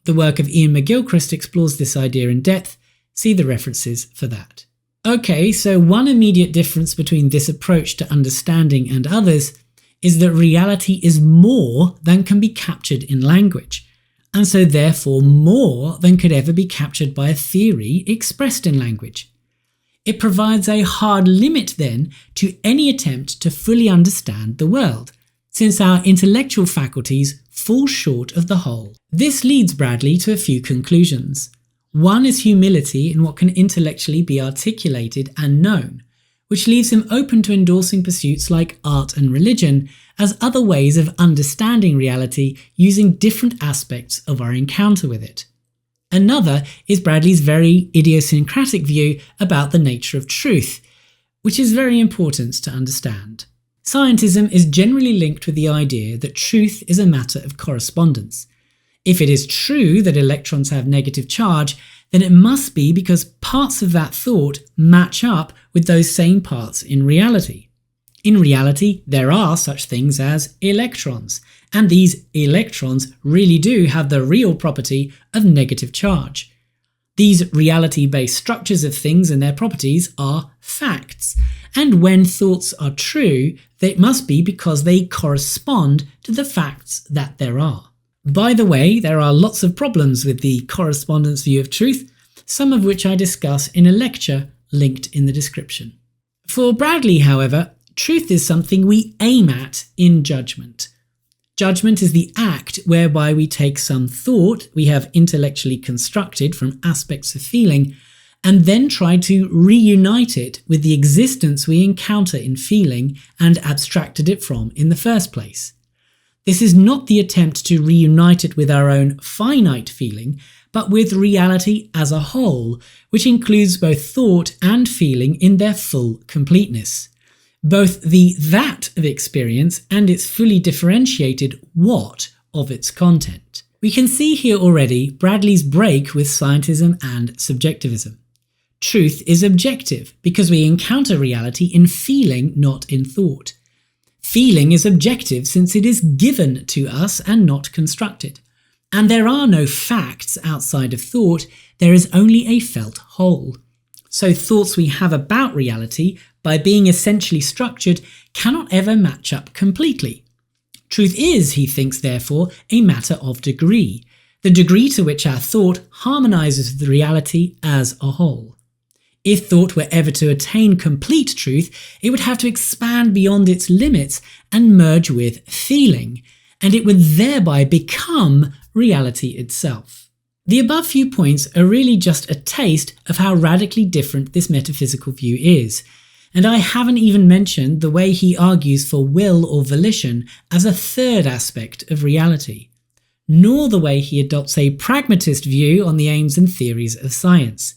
The work of Ian McGilchrist explores this idea in depth. See the references for that. Okay, so one immediate difference between this approach to understanding and others is that reality is more than can be captured in language, and so therefore more than could ever be captured by a theory expressed in language. It provides a hard limit then to any attempt to fully understand the world, since our intellectual faculties fall short of the whole. This leads Bradley to a few conclusions. One is humility in what can intellectually be articulated and known, which leaves him open to endorsing pursuits like art and religion as other ways of understanding reality using different aspects of our encounter with it. Another is Bradley's very idiosyncratic view about the nature of truth, which is very important to understand. Scientism is generally linked with the idea that truth is a matter of correspondence. If it is true that electrons have negative charge, then it must be because parts of that thought match up with those same parts in reality. In reality, there are such things as electrons, and these electrons really do have the real property of negative charge. These reality-based structures of things and their properties are facts, and when thoughts are true, they must be because they correspond to the facts that there are. By the way, there are lots of problems with the correspondence view of truth, some of which I discuss in a lecture linked in the description. For Bradley, however, truth is something we aim at in judgment. Judgment is the act whereby we take some thought we have intellectually constructed from aspects of feeling and then try to reunite it with the existence we encounter in feeling and abstracted it from in the first place. This is not the attempt to reunite it with our own finite feeling, but with reality as a whole, which includes both thought and feeling in their full completeness. Both the that of experience and its fully differentiated what of its content. We can see here already Bradley's break with scientism and subjectivism. Truth is objective because we encounter reality in feeling, not in thought. Feeling is objective since it is given to us and not constructed. And there are no facts outside of thought, there is only a felt whole. So thoughts we have about reality, by being essentially structured, cannot ever match up completely. Truth is, he thinks, therefore, a matter of degree, the degree to which our thought harmonizes with reality as a whole. If thought were ever to attain complete truth, it would have to expand beyond its limits and merge with feeling, and it would thereby become reality itself. The above few points are really just a taste of how radically different this metaphysical view is, and I haven't even mentioned the way he argues for will or volition as a third aspect of reality, nor the way he adopts a pragmatist view on the aims and theories of science,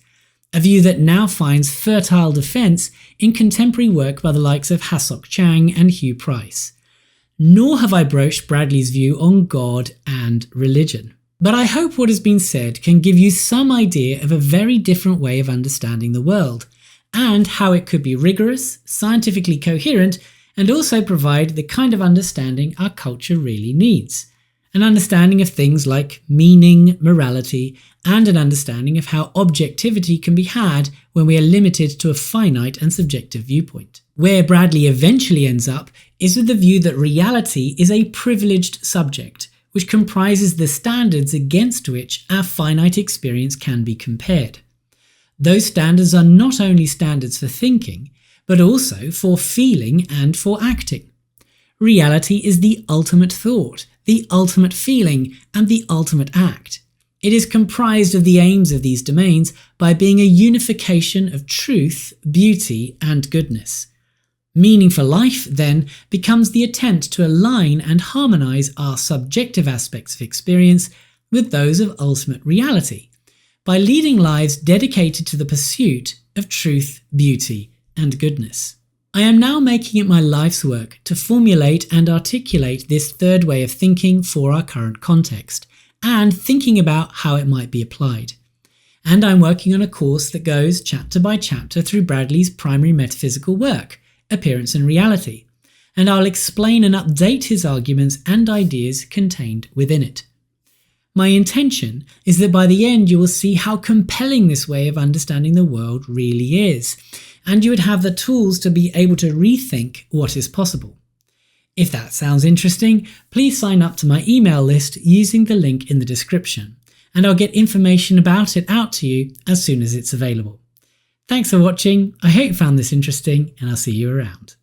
a view that now finds fertile defence in contemporary work by the likes of Hasok Chang and Hugh Price. Nor have I broached Bradley's view on God and religion. But I hope what has been said can give you some idea of a very different way of understanding the world, and how it could be rigorous, scientifically coherent, and also provide the kind of understanding our culture really needs. An understanding of things like meaning, morality, and an understanding of how objectivity can be had when we are limited to a finite and subjective viewpoint. Where Bradley eventually ends up is with the view that reality is a privileged subject, which comprises the standards against which our finite experience can be compared. Those standards are not only standards for thinking, but also for feeling and for acting. Reality is the ultimate thought, the ultimate feeling, and the ultimate act. It is comprised of the aims of these domains by being a unification of truth, beauty, and goodness. Meaning for life, then, becomes the attempt to align and harmonize our subjective aspects of experience with those of ultimate reality, by leading lives dedicated to the pursuit of truth, beauty, and goodness. I am now making it my life's work to formulate and articulate this third way of thinking for our current context, and thinking about how it might be applied. And I'm working on a course that goes chapter by chapter through Bradley's primary metaphysical work, Appearance and Reality, and I'll explain and update his arguments and ideas contained within it. My intention is that by the end you will see how compelling this way of understanding the world really is, and you would have the tools to be able to rethink what is possible. If that sounds interesting, please sign up to my email list using the link in the description, and I'll get information about it out to you as soon as it's available. Thanks for watching, I hope you found this interesting, and I'll see you around.